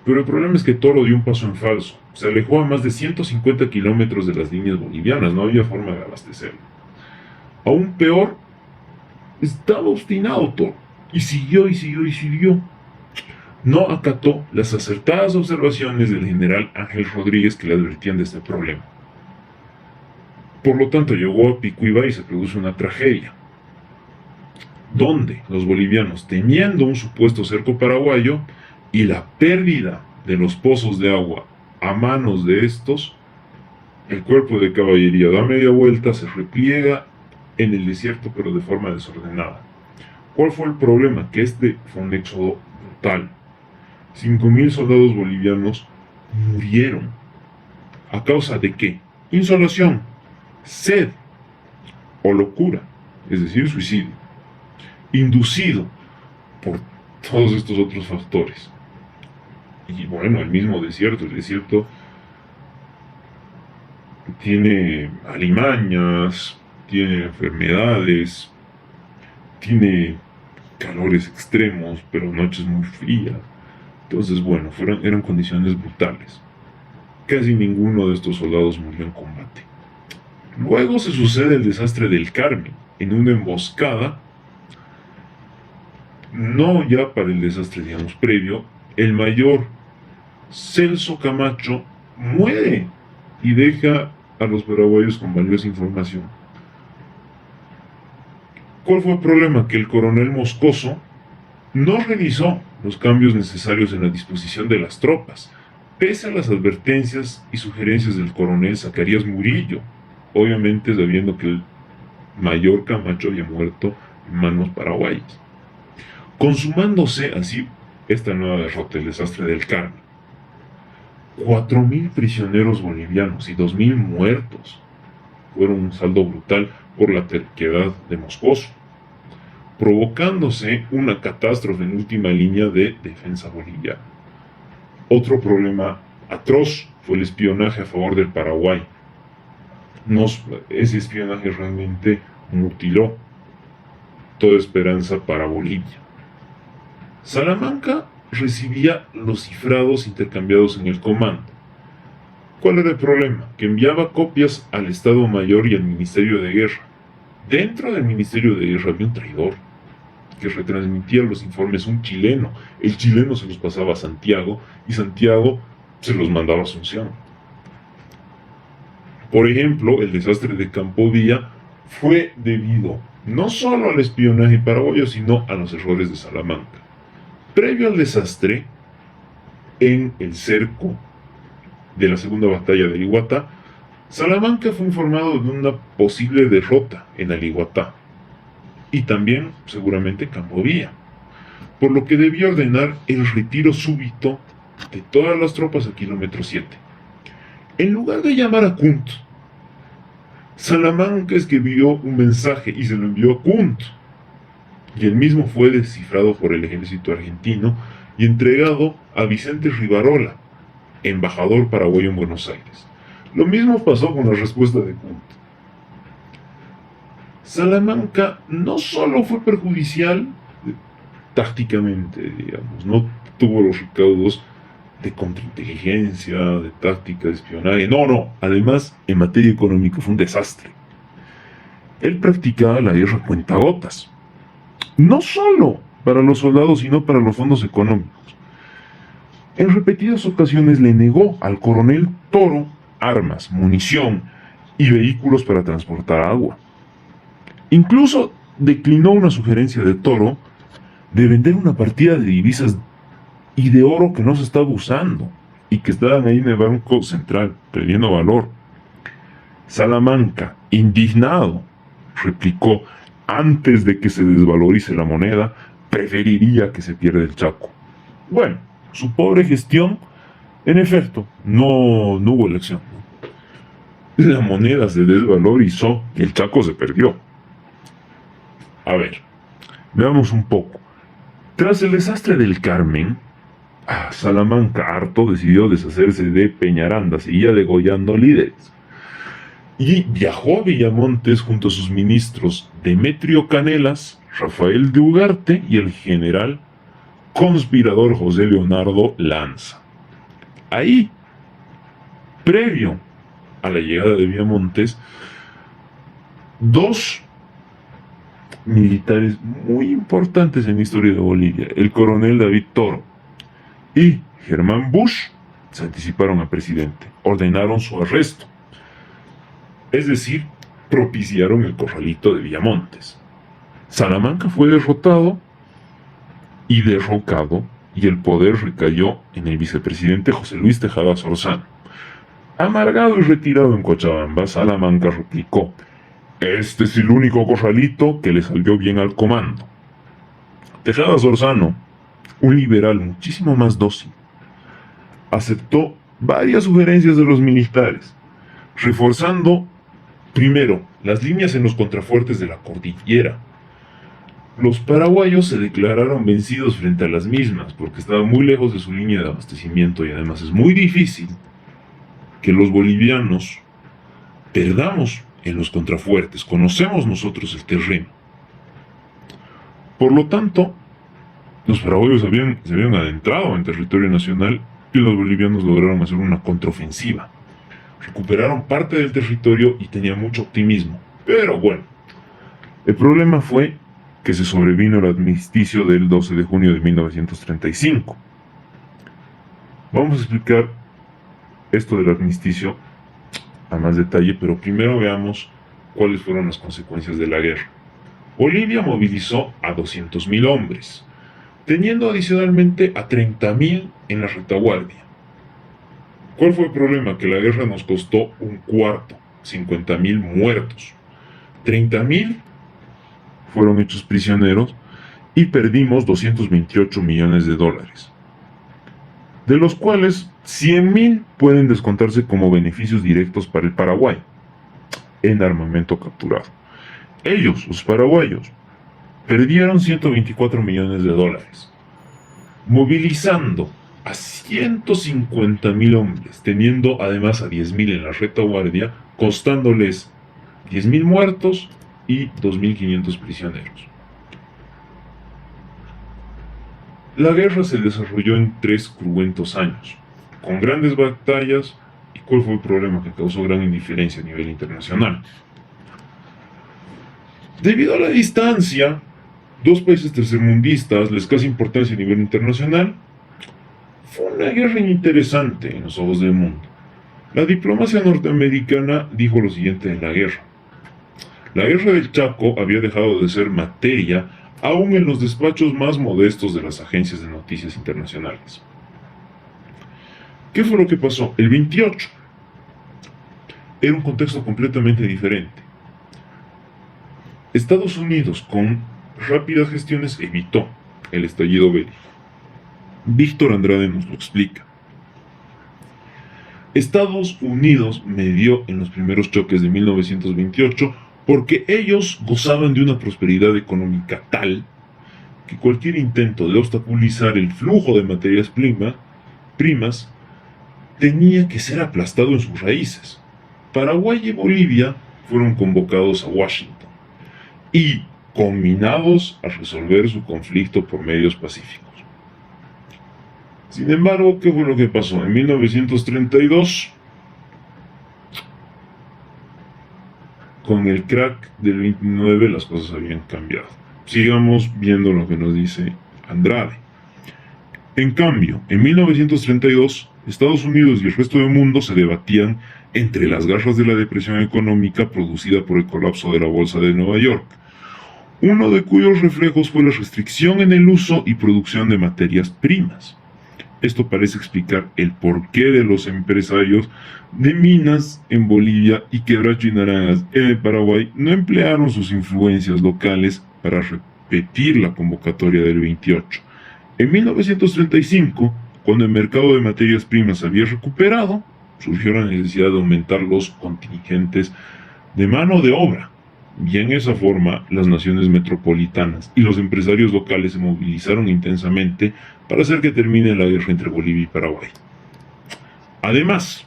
Speaker 1: Pero el problema es que Toro dio un paso en falso. Se alejó a más de 150 kilómetros de las líneas bolivianas, no había forma de abastecerlo. Aún peor, estaba obstinado Toro, y siguió y siguió y siguió. No acató las acertadas observaciones del general Ángel Rodríguez que le advertían de este problema. Por lo tanto, llegó a Picuibá y se produjo una tragedia, donde los bolivianos, temiendo un supuesto cerco paraguayo y la pérdida de los pozos de agua a manos de estos, el cuerpo de caballería da media vuelta, se repliega en el desierto, pero de forma desordenada. ¿Cuál fue el problema? Que este fue un éxodo brutal. 5.000 soldados bolivianos murieron. ¿A causa de qué? Insolación, sed o locura, es decir, suicidio, inducido por todos estos otros factores. Y bueno, el mismo desierto, el desierto tiene alimañas, tiene enfermedades, tiene calores extremos, pero noches muy frías. Entonces, bueno, eran condiciones brutales. Casi ninguno de estos soldados murió en combate. Luego se sucede el desastre del Carmen, en una emboscada, no ya para el desastre, digamos, previo. El mayor Celso Camacho muere y deja a los paraguayos con valiosa información. ¿Cuál fue el problema? Que el coronel Moscoso no realizó los cambios necesarios en la disposición de las tropas, pese a las advertencias y sugerencias del coronel Zacarías Murillo, obviamente sabiendo que el mayor Camacho había muerto en manos paraguayas, consumándose así esta nueva derrota, el desastre del Carmen. 4.000 prisioneros bolivianos y 2.000 muertos fueron un saldo brutal por la terquedad de Moscoso, provocándose una catástrofe en última línea de defensa boliviana. Otro problema atroz fue el espionaje a favor del Paraguay. Ese espionaje realmente mutiló toda esperanza para Bolivia. Salamanca recibía los cifrados intercambiados en el comando. ¿Cuál era el problema? Que enviaba copias al Estado Mayor y al Ministerio de Guerra. Dentro del Ministerio de Guerra había un traidor que retransmitía los informes, un chileno. El chileno se los pasaba a Santiago y Santiago se los mandaba a Asunción. Por ejemplo, el desastre de Campo Villa fue debido no solo al espionaje paraguayo, sino a los errores de Salamanca. Previo al desastre, en el cerco de la segunda batalla de Iguatá, Salamanca fue informado de una posible derrota en Aliguatá y también seguramente Campo Villa, por lo que debió ordenar el retiro súbito de todas las tropas al kilómetro 7. En lugar de llamar a Kunt Salamanca escribió un mensaje y se lo envió a Kunt, y el mismo fue descifrado por el ejército argentino y entregado a Vicente Rivarola, embajador paraguayo en Buenos Aires. Lo mismo pasó con la respuesta de Kunt. Salamanca no solo fue perjudicial tácticamente, digamos, no tuvo los recaudos de contrainteligencia, de táctica, de espionaje, no, además en materia económica fue un desastre. Él practicaba la guerra a cuentagotas, no solo para los soldados, sino para los fondos económicos. En repetidas ocasiones le negó al coronel Toro armas, munición y vehículos para transportar agua. Incluso declinó una sugerencia de Toro de vender una partida de divisas y de oro que no se estaba usando y que estaban ahí en el Banco Central, perdiendo valor. Salamanca, indignado, replicó: antes de que se desvalorice la moneda, preferiría que se pierda el Chaco. Bueno, su pobre gestión, en efecto, no hubo elección. La moneda se desvalorizó y el Chaco se perdió. A ver, veamos un poco. Tras el desastre del Carmen, Salamanca, harto, decidió deshacerse de Peñaranda, seguía degollando líderes. Y viajó a Villamontes junto a sus ministros Demetrio Canelas, Rafael de Ugarte y el general conspirador José Leonardo Lanza. Ahí, previo a la llegada de Villamontes, dos militares muy importantes en la historia de Bolivia, el coronel David Toro y Germán Busch, se anticiparon al presidente, ordenaron su arresto. Es decir, propiciaron el corralito de Villamontes. Salamanca fue derrotado y derrocado, y el poder recayó en el vicepresidente José Luis Tejada Sorzano. Amargado y retirado en Cochabamba, Salamanca replicó: este es el único corralito que le salió bien al comando. Tejada Sorzano, un liberal muchísimo más dócil, aceptó varias sugerencias de los militares, reforzando primero las líneas en los contrafuertes de la cordillera. Los paraguayos se declararon vencidos frente a las mismas porque estaban muy lejos de su línea de abastecimiento, y además es muy difícil que los bolivianos perdamos en los contrafuertes. Conocemos nosotros el terreno. Por lo tanto, los paraguayos se habían adentrado en territorio nacional y los bolivianos lograron hacer una contraofensiva. Recuperaron parte del territorio y tenían mucho optimismo. Pero bueno, el problema fue que se sobrevino el armisticio del 12 de junio de 1935. Vamos a explicar esto del armisticio a más detalle, pero primero veamos cuáles fueron las consecuencias de la guerra. Bolivia movilizó a 200.000 hombres, teniendo adicionalmente a 30.000 en la retaguardia. ¿Cuál fue el problema? Que la guerra nos costó un cuarto, 50.000 muertos. 30.000 fueron hechos prisioneros y perdimos 228 millones de dólares, de los cuales 100.000 pueden descontarse como beneficios directos para el Paraguay en armamento capturado. Ellos, los paraguayos, perdieron 124 millones de dólares, movilizando a 150.000 hombres, teniendo además a 10.000 en la retaguardia, costándoles 10.000 muertos y 2.500 prisioneros. La guerra se desarrolló en 3 cruentos años, con grandes batallas. ¿Y cuál fue el problema? Que causó gran indiferencia a nivel internacional. Debido a la distancia, dos países tercermundistas, la escasa importancia a nivel internacional, fue una guerra ininteresante en los ojos del mundo. La diplomacia norteamericana dijo lo siguiente de la guerra: la guerra del Chaco había dejado de ser materia aún en los despachos más modestos de las agencias de noticias internacionales. ¿Qué fue lo que pasó? El 28 era un contexto completamente diferente. Estados Unidos, con rápidas gestiones, evitó el estallido bélico. Víctor Andrade nos lo explica. Estados Unidos medió en los primeros choques de 1928 porque ellos gozaban de una prosperidad económica tal que cualquier intento de obstaculizar el flujo de materias primas tenía que ser aplastado en sus raíces. Paraguay y Bolivia fueron convocados a Washington y combinados a resolver su conflicto por medios pacíficos. Sin embargo, ¿qué fue lo que pasó? En 1932, con el crack del 29, las cosas habían cambiado. Sigamos viendo lo que nos dice Andrade. En cambio, en 1932, Estados Unidos y el resto del mundo se debatían entre las garras de la depresión económica producida por el colapso de la bolsa de Nueva York, uno de cuyos reflejos fue la restricción en el uso y producción de materias primas. Esto parece explicar el porqué de los empresarios de minas en Bolivia y Quebracho y Naranjas en el Paraguay no emplearon sus influencias locales para repetir la convocatoria del 28. En 1935, cuando el mercado de materias primas había recuperado, surgió la necesidad de aumentar los contingentes de mano de obra. Y en esa forma, las naciones metropolitanas y los empresarios locales se movilizaron intensamente para hacer que termine la guerra entre Bolivia y Paraguay. Además,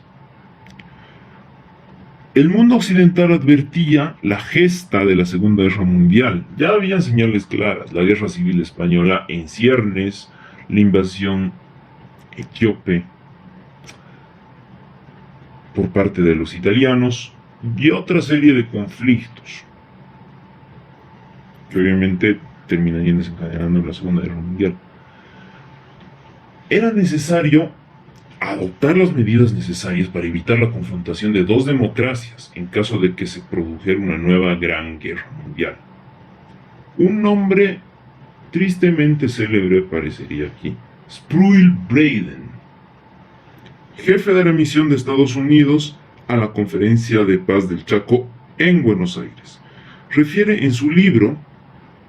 Speaker 1: el mundo occidental advertía la gesta de la Segunda Guerra Mundial. Ya habían señales claras: la Guerra Civil Española en ciernes, la invasión etíope por parte de los italianos y otra serie de conflictos que obviamente terminarían desencadenando la Segunda Guerra Mundial. Era necesario adoptar las medidas necesarias para evitar la confrontación de dos democracias en caso de que se produjera una nueva Gran Guerra Mundial. Un nombre tristemente célebre aparecería aquí: Sproul Braden, jefe de la misión de Estados Unidos a la Conferencia de Paz del Chaco en Buenos Aires. Refiere en su libro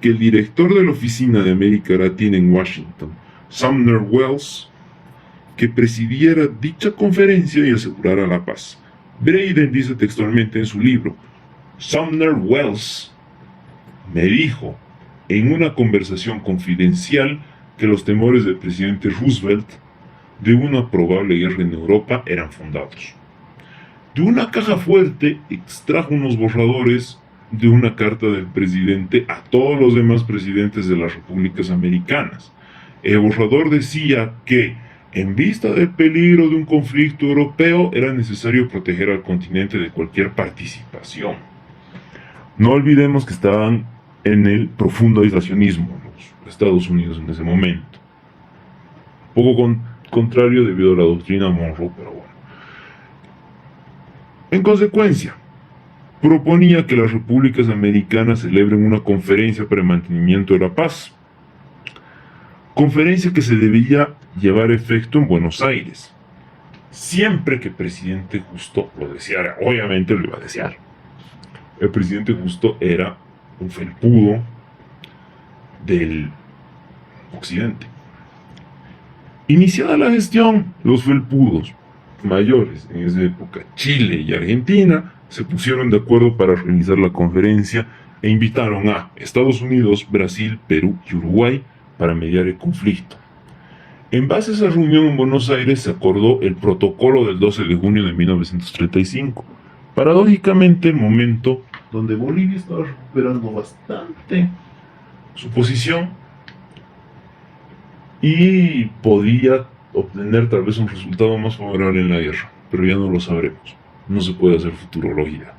Speaker 1: que el director de la Oficina de América Latina en Washington, Sumner Welles, que presidiera dicha conferencia y asegurara la paz. Braden dice textualmente en su libro: Sumner Welles me dijo en una conversación confidencial que los temores del presidente Roosevelt de una probable guerra en Europa eran fundados. De una caja fuerte extrajo unos borradores de una carta del presidente a todos los demás presidentes de las repúblicas americanas. El borrador decía que, en vista del peligro de un conflicto europeo, era necesario proteger al continente de cualquier participación. No olvidemos que estaban en el profundo aislacionismo los Estados Unidos en ese momento. Poco contrario debido a la doctrina Monroe, pero bueno. En consecuencia, proponía que las repúblicas americanas celebren una conferencia para el mantenimiento de la paz. Conferencia que se debía llevar efecto en Buenos Aires, siempre que el presidente Justo lo deseara. Obviamente lo iba a desear. El presidente Justo era un felpudo del occidente. Iniciada la gestión, los felpudos mayores en esa época, Chile y Argentina, se pusieron de acuerdo para realizar la conferencia e invitaron a Estados Unidos, Brasil, Perú y Uruguay para mediar el conflicto. En base a esa reunión en Buenos Aires se acordó el protocolo del 12 de junio de 1935. Paradójicamente, el momento donde Bolivia estaba recuperando bastante su posición y podía obtener tal vez un resultado más favorable en la guerra, pero ya no lo sabremos. No se puede hacer futurología.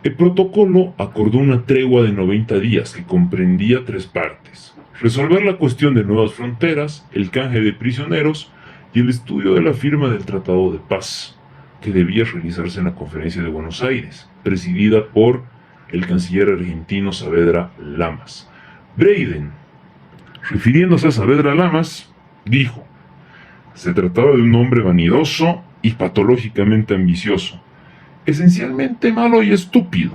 Speaker 1: El protocolo acordó una tregua de 90 días que comprendía 3 partes: resolver la cuestión de nuevas fronteras, el canje de prisioneros y el estudio de la firma del Tratado de Paz, que debía realizarse en la Conferencia de Buenos Aires, presidida por el canciller argentino Saavedra Lamas. Braden, refiriéndose a Saavedra Lamas, dijo: se trataba de un hombre vanidoso y patológicamente ambicioso, esencialmente malo y estúpido.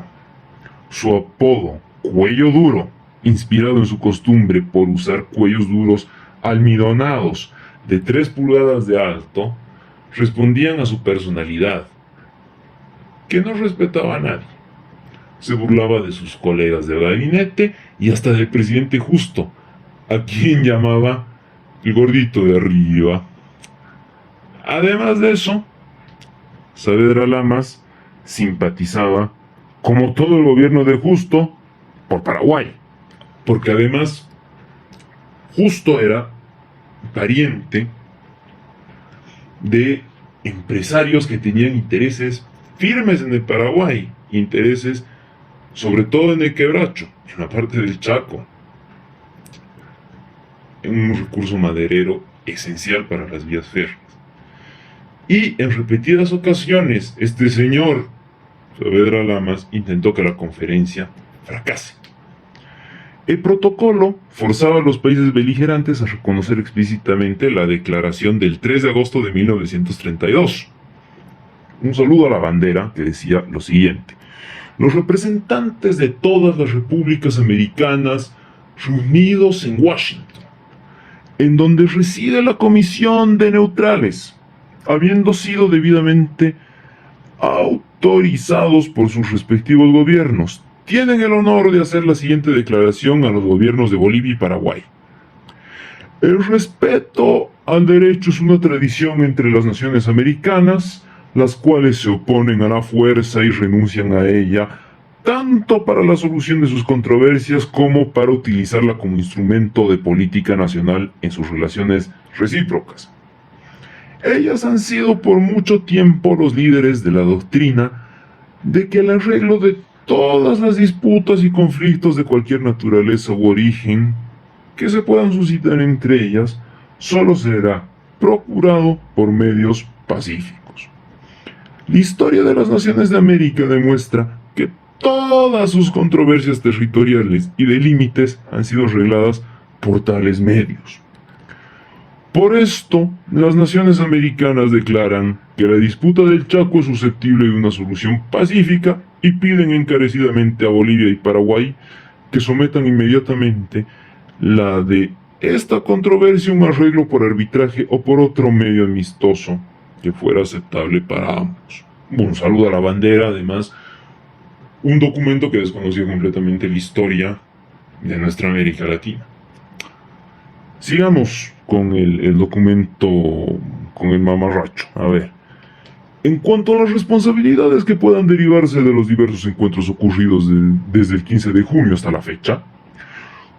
Speaker 1: Su apodo, Cuello Duro, inspirado en su costumbre por usar cuellos duros almidonados de 3 pulgadas de alto, respondían a su personalidad, que no respetaba a nadie. Se burlaba de sus colegas de gabinete y hasta del presidente Justo, a quien llamaba el gordito de arriba. Además de eso, Saavedra Lamas simpatizaba, como todo el gobierno de Justo, por Paraguay, porque además Justo era pariente de empresarios que tenían intereses firmes en el Paraguay, intereses sobre todo en el Quebracho, en la parte del Chaco, en un recurso maderero esencial para las vías férreas. Y en repetidas ocasiones, este señor, Saavedra Lamas, intentó que la conferencia fracase. El protocolo forzaba a los países beligerantes a reconocer explícitamente la declaración del 3 de agosto de 1932. Un saludo a la bandera que decía lo siguiente: los representantes de todas las repúblicas americanas reunidos en Washington, en donde reside la Comisión de Neutrales, habiendo sido debidamente autorizados por sus respectivos gobiernos, tienen el honor de hacer la siguiente declaración a los gobiernos de Bolivia y Paraguay. El respeto al derecho es una tradición entre las naciones americanas, las cuales se oponen a la fuerza y renuncian a ella, tanto para la solución de sus controversias como para utilizarla como instrumento de política nacional en sus relaciones recíprocas. Ellas han sido por mucho tiempo los líderes de la doctrina de que el arreglo de todas las disputas y conflictos de cualquier naturaleza u origen que se puedan suscitar entre ellas solo será procurado por medios pacíficos. La historia de las naciones de América demuestra que todas sus controversias territoriales y de límites han sido arregladas por tales medios. Por esto, las naciones americanas declaran que la disputa del Chaco es susceptible de una solución pacífica y piden encarecidamente a Bolivia y Paraguay que sometan inmediatamente la de esta controversia a un arreglo por arbitraje o por otro medio amistoso que fuera aceptable para ambos. Un saludo a la bandera, además, un documento que desconocía completamente la historia de nuestra América Latina. Sigamos con el documento, con el mamarracho. A ver. En cuanto a las responsabilidades que puedan derivarse de los diversos encuentros ocurridos desde el 15 de junio hasta la fecha,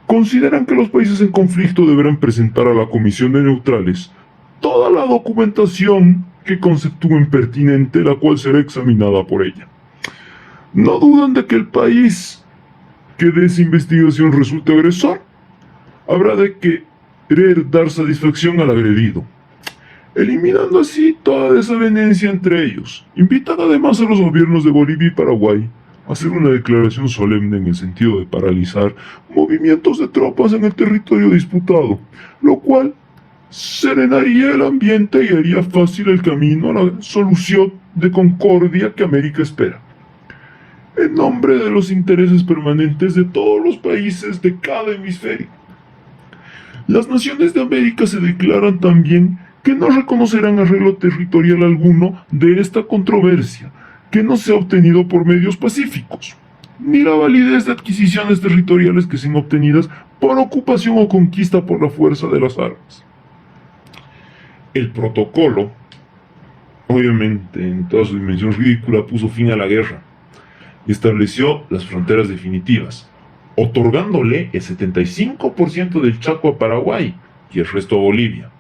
Speaker 1: consideran que los países en conflicto deberán presentar a la Comisión de Neutrales toda la documentación que conceptúen pertinente, la cual será examinada por ella. No dudan de que el país que de esa investigación resulte agresor habrá de querer dar satisfacción al agredido, eliminando así toda desavenencia entre ellos. Invitan además a los gobiernos de Bolivia y Paraguay a hacer una declaración solemne en el sentido de paralizar movimientos de tropas en el territorio disputado, lo cual serenaría el ambiente y haría fácil el camino a la solución de concordia que América espera, en nombre de los intereses permanentes de todos los países de cada hemisferio. Las naciones de América se declaran también que no reconocerán arreglo territorial alguno de esta controversia, que no sea obtenido por medios pacíficos, ni la validez de adquisiciones territoriales que sean obtenidas por ocupación o conquista por la fuerza de las armas. El protocolo, obviamente en toda su dimensión ridícula, puso fin a la guerra y estableció las fronteras definitivas, otorgándole el 75% del Chaco a Paraguay y el resto a Bolivia,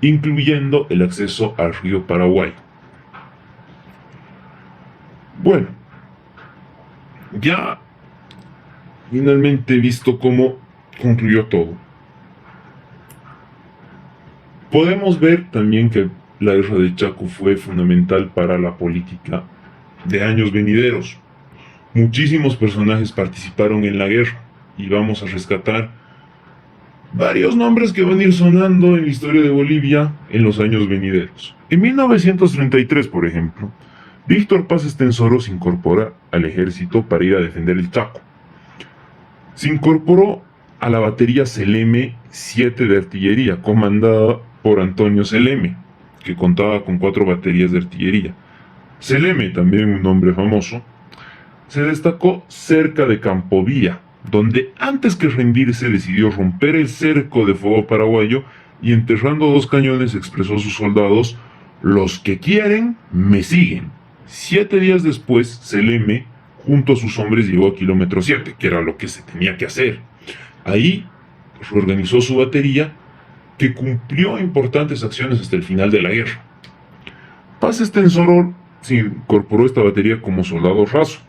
Speaker 1: incluyendo el acceso al río Paraguay. Bueno, ya finalmente visto cómo concluyó todo, podemos ver también que la guerra del Chaco fue fundamental para la política de años venideros. Muchísimos personajes participaron en la guerra y vamos a rescatar varios nombres que van a ir sonando en la historia de Bolivia en los años venideros. En 1933, por ejemplo, Víctor Paz Estenssoro se incorpora al ejército para ir a defender el Chaco. Se incorporó a la batería Seleme 7 de artillería, comandada por Antonio Seleme, que contaba con 4 baterías de artillería. Seleme, también un hombre famoso, se destacó cerca de Campovilla, donde antes que rendirse decidió romper el cerco de fuego paraguayo y enterrando 2 cañones expresó a sus soldados: los que quieren, me siguen. 7 días después, Seleme, junto a sus hombres, llegó a kilómetro 7, que era lo que se tenía que hacer. Ahí reorganizó su batería, que cumplió importantes acciones hasta el final de la guerra. Paz Estenssoro se incorporó a esta batería como soldado raso.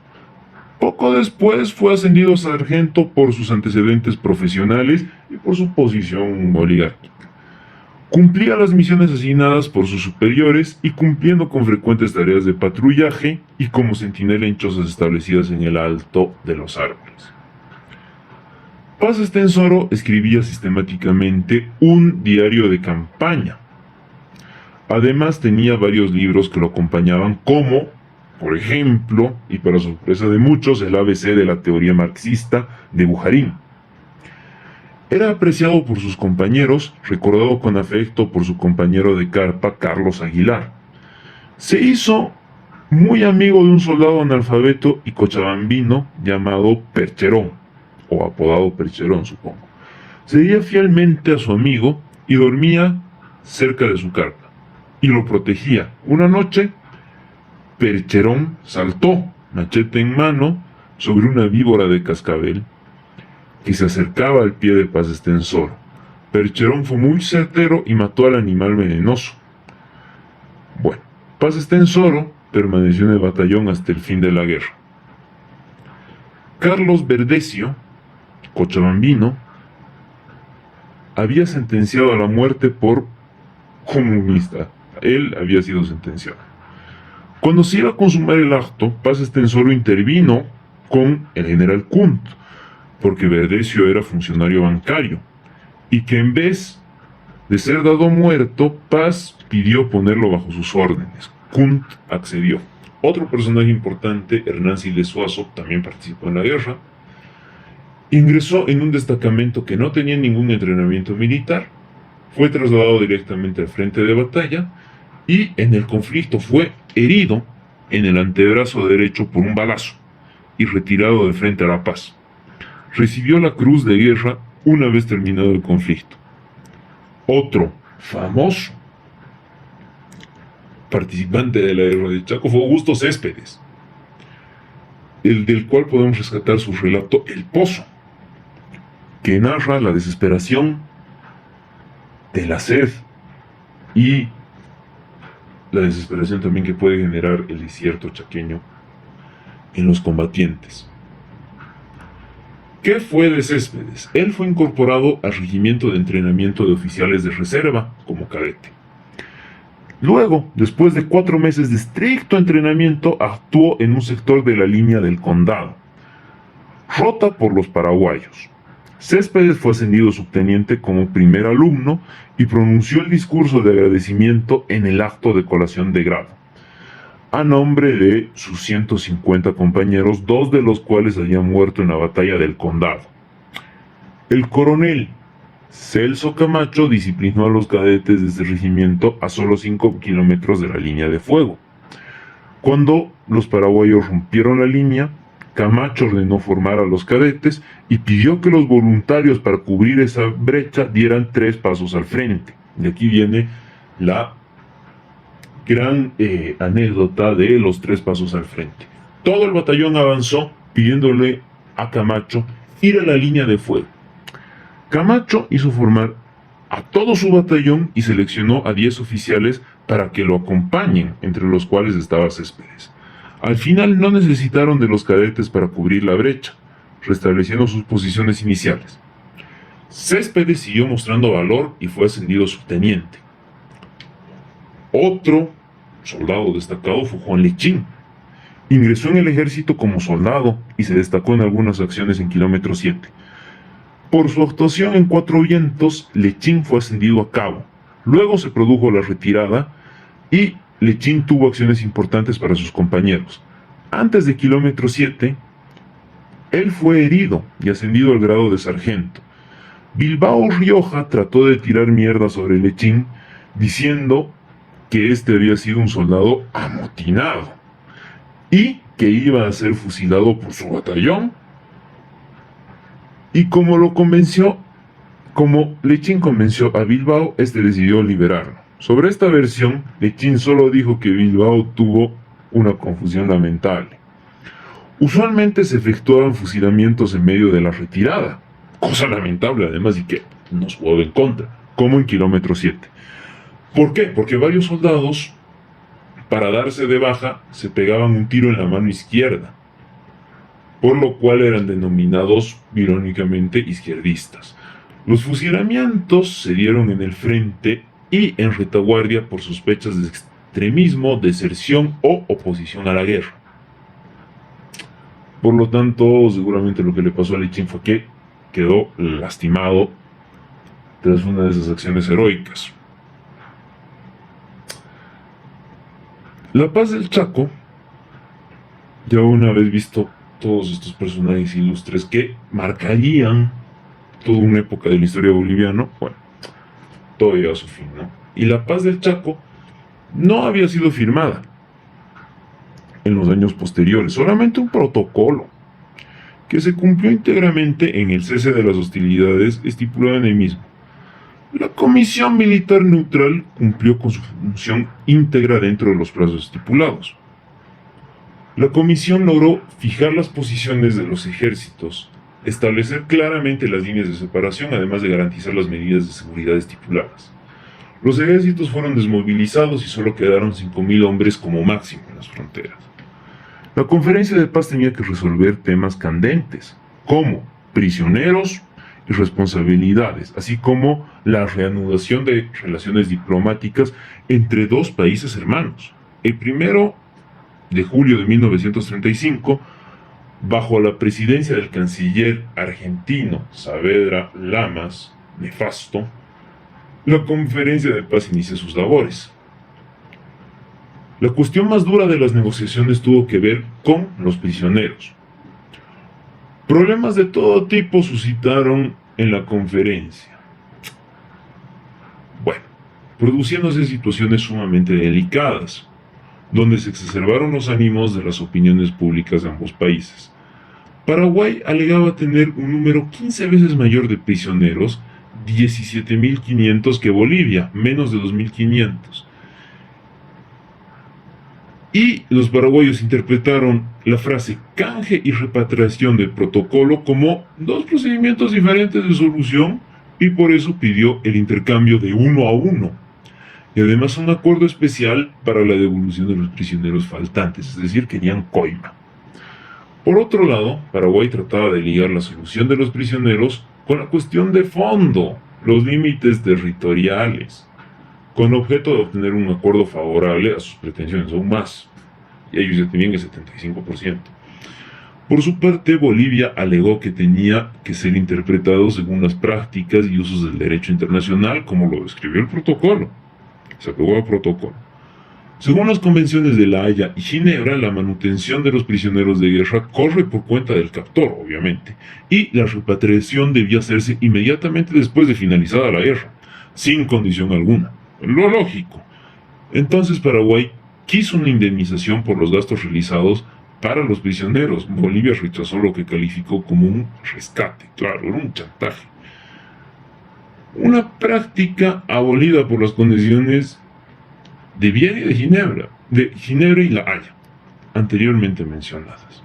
Speaker 1: Poco después fue ascendido a sargento por sus antecedentes profesionales y por su posición oligárquica. Cumplía las misiones asignadas por sus superiores y cumpliendo con frecuentes tareas de patrullaje y como centinela en chozas establecidas en el alto de los árboles. Paz Estenssoro escribía sistemáticamente un diario de campaña. Además tenía varios libros que lo acompañaban, como, por ejemplo, y para sorpresa de muchos, el ABC de la teoría marxista de Bujarin. Era apreciado por sus compañeros, recordado con afecto por su compañero de carpa, Carlos Aguilar. Se hizo muy amigo de un soldado analfabeto y cochabambino llamado Percherón, o apodado Percherón, supongo. Seguía fielmente a su amigo y dormía cerca de su carpa, y lo protegía. Una noche, Percherón saltó, machete en mano, sobre una víbora de cascabel que se acercaba al pie de Paz Estenssoro. Percherón fue muy certero y mató al animal venenoso. Bueno, Paz Estenssoro permaneció en el batallón hasta el fin de la guerra. Carlos Verdecio, cochabambino, había sentenciado a la muerte por comunista. Él había sido sentenciado. Cuando se iba a consumar el acto, Paz Estenssoro intervino con el general Kunt, porque Verdecio era funcionario bancario, y que en vez de ser dado muerto, Paz pidió ponerlo bajo sus órdenes. Kunt accedió. Otro personaje importante, Hernán Siles Suazo, también participó en la guerra. Ingresó en un destacamento que no tenía ningún entrenamiento militar, fue trasladado directamente al frente de batalla y en el conflicto fue herido en el antebrazo derecho por un balazo y retirado de frente a La Paz. Recibió la Cruz de Guerra una vez terminado el conflicto. Otro famoso participante de la guerra de Chaco fue Augusto Céspedes, el del cual podemos rescatar su relato El Pozo, que narra la desesperación de la sed y la desesperación también que puede generar el desierto chaqueño en los combatientes. ¿Qué fue de Céspedes? Él fue incorporado al regimiento de entrenamiento de oficiales de reserva como cadete. Luego, después de 4 meses de estricto entrenamiento, actuó en un sector de la línea del Condado, rota por los paraguayos. Céspedes fue ascendido subteniente como primer alumno y pronunció el discurso de agradecimiento en el acto de colación de grado, a nombre de sus 150 compañeros, 2 de los cuales habían muerto en la batalla del Condado. El coronel Celso Camacho disciplinó a los cadetes de este regimiento a solo 5 kilómetros de la línea de fuego. Cuando los paraguayos rompieron la línea, Camacho ordenó formar a los cadetes y pidió que los voluntarios para cubrir esa brecha dieran 3 pasos al frente. De aquí viene la gran anécdota de los 3 pasos al frente. Todo el batallón avanzó pidiéndole a Camacho ir a la línea de fuego. Camacho hizo formar a todo su batallón y seleccionó a 10 oficiales para que lo acompañen, entre los cuales estaba Céspedes. Al final no necesitaron de los cadetes para cubrir la brecha, restableciendo sus posiciones iniciales. Céspedes siguió mostrando valor y fue ascendido subteniente. Otro soldado destacado fue Juan Lechín. Ingresó en el ejército como soldado y se destacó en algunas acciones en kilómetro 7. Por su actuación en Cuatro Vientos, Lechín fue ascendido a cabo. Luego se produjo la retirada y Lechín tuvo acciones importantes para sus compañeros. Antes de kilómetro 7, él fue herido y ascendido al grado de sargento. Bilbao Rioja trató de tirar mierda sobre Lechín, diciendo que este había sido un soldado amotinado y que iba a ser fusilado por su batallón. Y como Lechín convenció a Bilbao, este decidió liberarlo. Sobre esta versión, Lechín solo dijo que Bilbao tuvo una confusión lamentable. Usualmente se efectuaban fusilamientos en medio de la retirada, cosa lamentable además y que nos jugó en contra, como en kilómetro 7. ¿Por qué? Porque varios soldados, para darse de baja, se pegaban un tiro en la mano izquierda, por lo cual eran denominados irónicamente izquierdistas. Los fusilamientos se dieron en el frente y en retaguardia por sospechas de extremismo, deserción o oposición a la guerra. Por lo tanto, seguramente lo que le pasó a Lechín fue que quedó lastimado tras una de esas acciones heroicas. La paz del Chaco, ya una vez visto todos estos personajes ilustres que marcarían toda una época de la historia boliviana, bueno, todo llegó a su fin, ¿no? Y la paz del Chaco no había sido firmada en los años posteriores, solamente un protocolo que se cumplió íntegramente en el cese de las hostilidades estipulado en el mismo. La Comisión Militar Neutral cumplió con su función íntegra dentro de los plazos estipulados. La comisión logró fijar las posiciones de los ejércitos, establecer claramente las líneas de separación, además de garantizar las medidas de seguridad estipuladas. Los ejércitos fueron desmovilizados y solo quedaron 5.000 hombres como máximo en las fronteras. La conferencia de paz tenía que resolver temas candentes, como prisioneros y responsabilidades, así como la reanudación de relaciones diplomáticas entre dos países hermanos. El primero de julio de 1935, bajo la presidencia del canciller argentino Saavedra Lamas, nefasto, la conferencia de paz inicia sus labores. La cuestión más dura de las negociaciones tuvo que ver con los prisioneros. Problemas de todo tipo suscitaron en la conferencia. Bueno, produciéndose situaciones sumamente delicadas, donde se exacerbaron los ánimos de las opiniones públicas de ambos países. Paraguay alegaba tener un número 15 veces mayor de prisioneros, 17.500, que Bolivia, menos de 2.500. Y los paraguayos interpretaron la frase canje y repatriación del protocolo como dos procedimientos diferentes de solución y por eso pidió el intercambio de 1 a 1. Y además un acuerdo especial para la devolución de los prisioneros faltantes, es decir, querían coima. Por otro lado, Paraguay trataba de ligar la solución de los prisioneros con la cuestión de fondo, los límites territoriales, con objeto de obtener un acuerdo favorable a sus pretensiones, aún más. Y ellos ya tenían el 75%. Por su parte, Bolivia alegó que tenía que ser interpretado según las prácticas y usos del derecho internacional, como lo describió el protocolo. Se apegó al protocolo. Según las convenciones de La Haya y Ginebra, la manutención de los prisioneros de guerra corre por cuenta del captor, obviamente, y la repatriación debía hacerse inmediatamente después de finalizada la guerra, sin condición alguna. Lo lógico. Entonces Paraguay quiso una indemnización por los gastos realizados para los prisioneros. Bolivia rechazó lo que calificó como un rescate, claro, era un chantaje. Una práctica abolida por las condiciones de Viena y de Ginebra y La Haya, anteriormente mencionadas.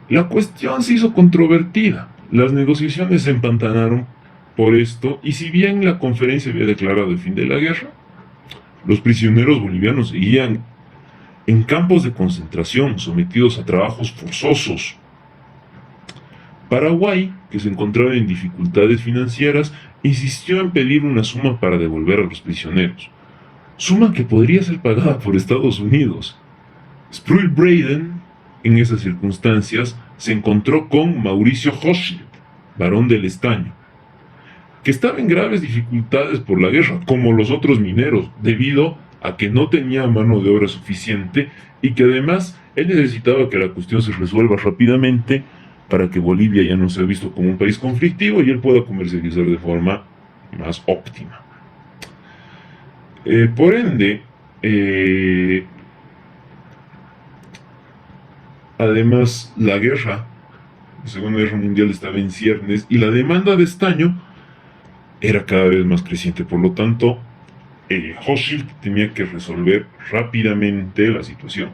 Speaker 1: La cuestión se hizo controvertida. Las negociaciones se empantanaron por esto, y si bien la conferencia había declarado el fin de la guerra, los prisioneros bolivianos seguían en campos de concentración, sometidos a trabajos forzosos. Paraguay, que se encontraba en dificultades financieras, insistió en pedir una suma para devolver a los prisioneros, suma que podría ser pagada por Estados Unidos. Sproul-Braden, en esas circunstancias, se encontró con Mauricio Hochschild, barón del Estaño, que estaba en graves dificultades por la guerra, como los otros mineros, debido a que no tenía mano de obra suficiente y que además él necesitaba que la cuestión se resuelva rápidamente para que Bolivia ya no sea visto como un país conflictivo y él pueda comercializar de forma más óptima. Por ende, eh, además, la Segunda Guerra Mundial estaba en ciernes y la demanda de estaño era cada vez más creciente. Por lo tanto, Hochschild tenía que resolver rápidamente la situación.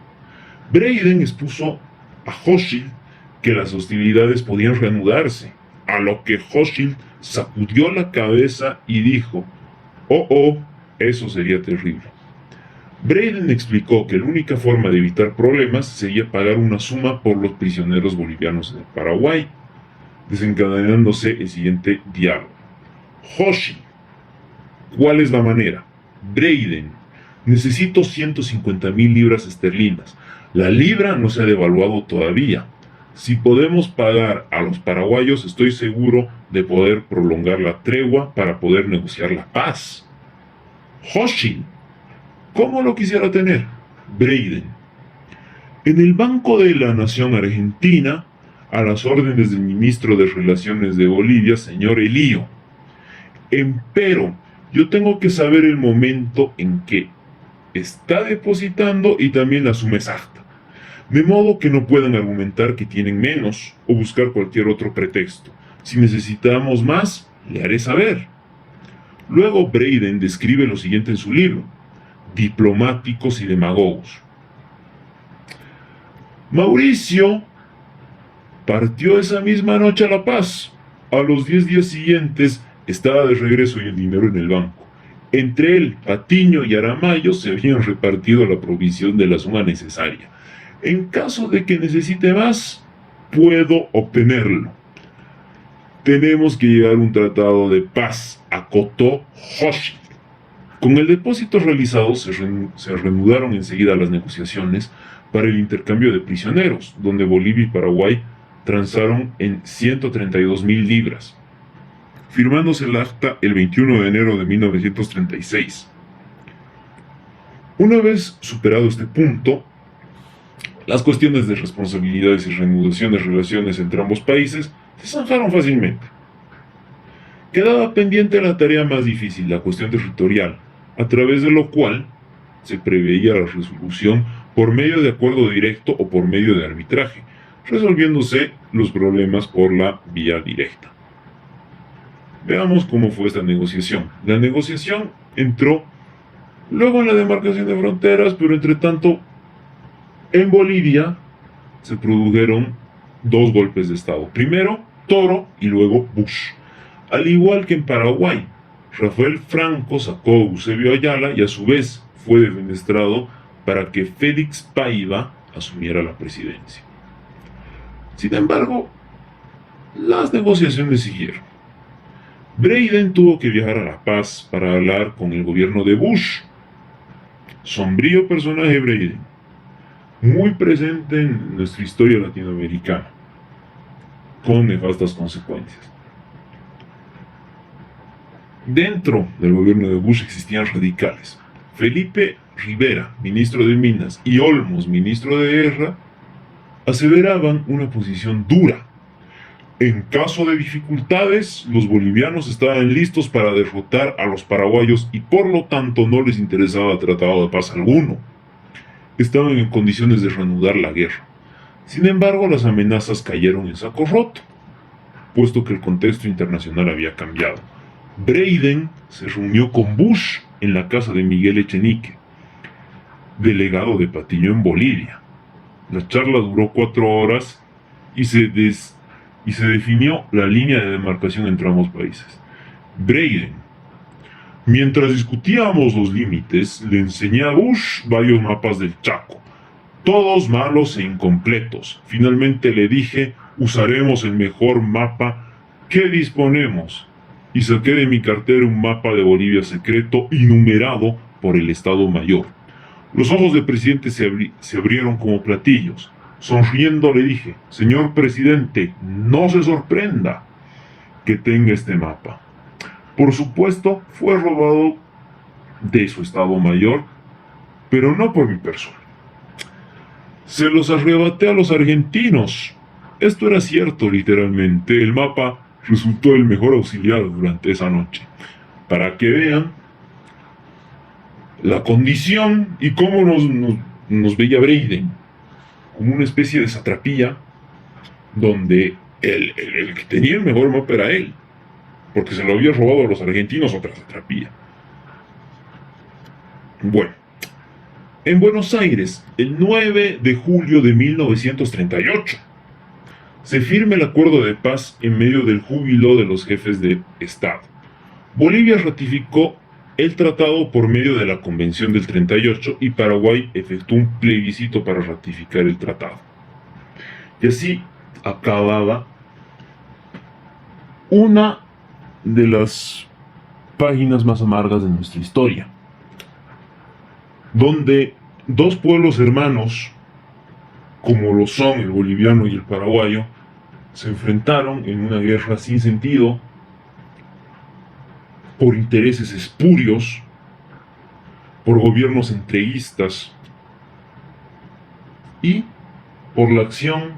Speaker 1: Breiden expuso a Hochschild que las hostilidades podían reanudarse, a lo que Hochschild sacudió la cabeza y dijo: oh, eso sería terrible. Breiden explicó que la única forma de evitar problemas sería pagar una suma por los prisioneros bolivianos en Paraguay, desencadenándose el siguiente diálogo. Hochschild: ¿cuál es la manera? Breiden: necesito 150.000 libras esterlinas. La libra no se ha devaluado todavía. Si podemos pagar a los paraguayos, estoy seguro de poder prolongar la tregua para poder negociar la paz. Hochschild: ¿cómo lo quisiera tener? Breiden: en el Banco de la Nación Argentina, a las órdenes del ministro de Relaciones de Bolivia, señor Elío. Empero, yo tengo que saber el momento en que está depositando y también la suma exacta, de modo que no puedan argumentar que tienen menos o buscar cualquier otro pretexto. Si necesitamos más, le haré saber. Luego Breiden describe lo siguiente en su libro: Diplomáticos y demagogos. Mauricio partió esa misma noche a La Paz. A los 10 días siguientes estaba de regreso y el dinero en el banco. Entre él, Patiño y Aramayo se habían repartido la provisión de la suma necesaria. En caso de que necesite más, puedo obtenerlo. Tenemos que llegar a un tratado de paz, acotó Hochschild. Con el depósito realizado se reanudaron enseguida las negociaciones para el intercambio de prisioneros, donde Bolivia y Paraguay transaron en 132.000 libras, firmándose el acta el 21 de enero de 1936. Una vez superado este punto, las cuestiones de responsabilidades y reanudación de relaciones entre ambos países se zanjaron fácilmente. Quedaba pendiente la tarea más difícil, la cuestión territorial, a través de lo cual se preveía la resolución por medio de acuerdo directo o por medio de arbitraje, resolviéndose los problemas por la vía directa. Veamos cómo fue esta negociación. La negociación entró luego en la demarcación de fronteras, pero entre tanto en Bolivia se produjeron dos golpes de estado. Primero Toro y luego Bush. Al igual que en Paraguay, Rafael Franco sacó a Eusebio Ayala y a su vez fue defenestrado para que Félix Paiva asumiera la presidencia. Sin embargo, las negociaciones siguieron. Breiden tuvo que viajar a La Paz para hablar con el gobierno de Bush. Sombrío personaje Breiden, muy presente en nuestra historia latinoamericana, con nefastas consecuencias. Dentro del gobierno de Bush existían radicales. Felipe Rivera, ministro de Minas, y Olmos, ministro de Guerra, aseveraban una posición dura. En caso de dificultades, los bolivianos estaban listos para derrotar a los paraguayos y por lo tanto no les interesaba tratado de paz alguno. Estaban en condiciones de reanudar la guerra. Sin embargo, las amenazas cayeron en saco roto, puesto que el contexto internacional había cambiado. Breiden se reunió con Bush en la casa de Miguel Echenique, delegado de Patiño en Bolivia. La charla duró 4 horas y se definió la línea de demarcación entre ambos países. Breiden: mientras discutíamos los límites, le enseñé a Bush varios mapas del Chaco, todos malos e incompletos. Finalmente le dije: usaremos el mejor mapa que disponemos. Y saqué de mi cartera un mapa de Bolivia secreto y numerado por el Estado Mayor. Los ojos del presidente se abrieron como platillos. Sonriendo le dije: señor presidente, no se sorprenda que tenga este mapa. Por supuesto, fue robado de su Estado Mayor, pero no por mi persona. Se los arrebaté a los argentinos. Esto era cierto, literalmente. El mapa resultó el mejor auxiliar durante esa noche. Para que vean la condición y cómo nos veía Breiden, como una especie de satrapía donde el que tenía el mejor mapa era él, porque se lo había robado a los argentinos otra satrapía. Bueno, en Buenos Aires, el 9 de julio de 1938, se firma el acuerdo de paz en medio del júbilo de los jefes de Estado. Bolivia ratificó el tratado por medio de la Convención del 38 y Paraguay efectuó un plebiscito para ratificar el tratado. Y así acababa una de las páginas más amargas de nuestra historia, donde dos pueblos hermanos, como lo son el boliviano y el paraguayo, se enfrentaron en una guerra sin sentido por intereses espurios, por gobiernos entreguistas y por la acción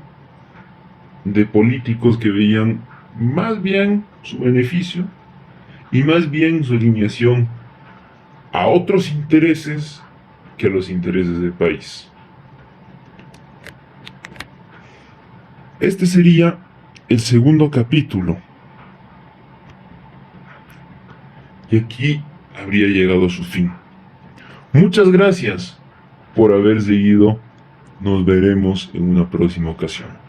Speaker 1: de políticos que veían más bien su beneficio y más bien su alineación a otros intereses que a los intereses del país. Este sería el segundo capítulo. Y aquí habría llegado a su fin. Muchas gracias por haber seguido. Nos veremos en una próxima ocasión.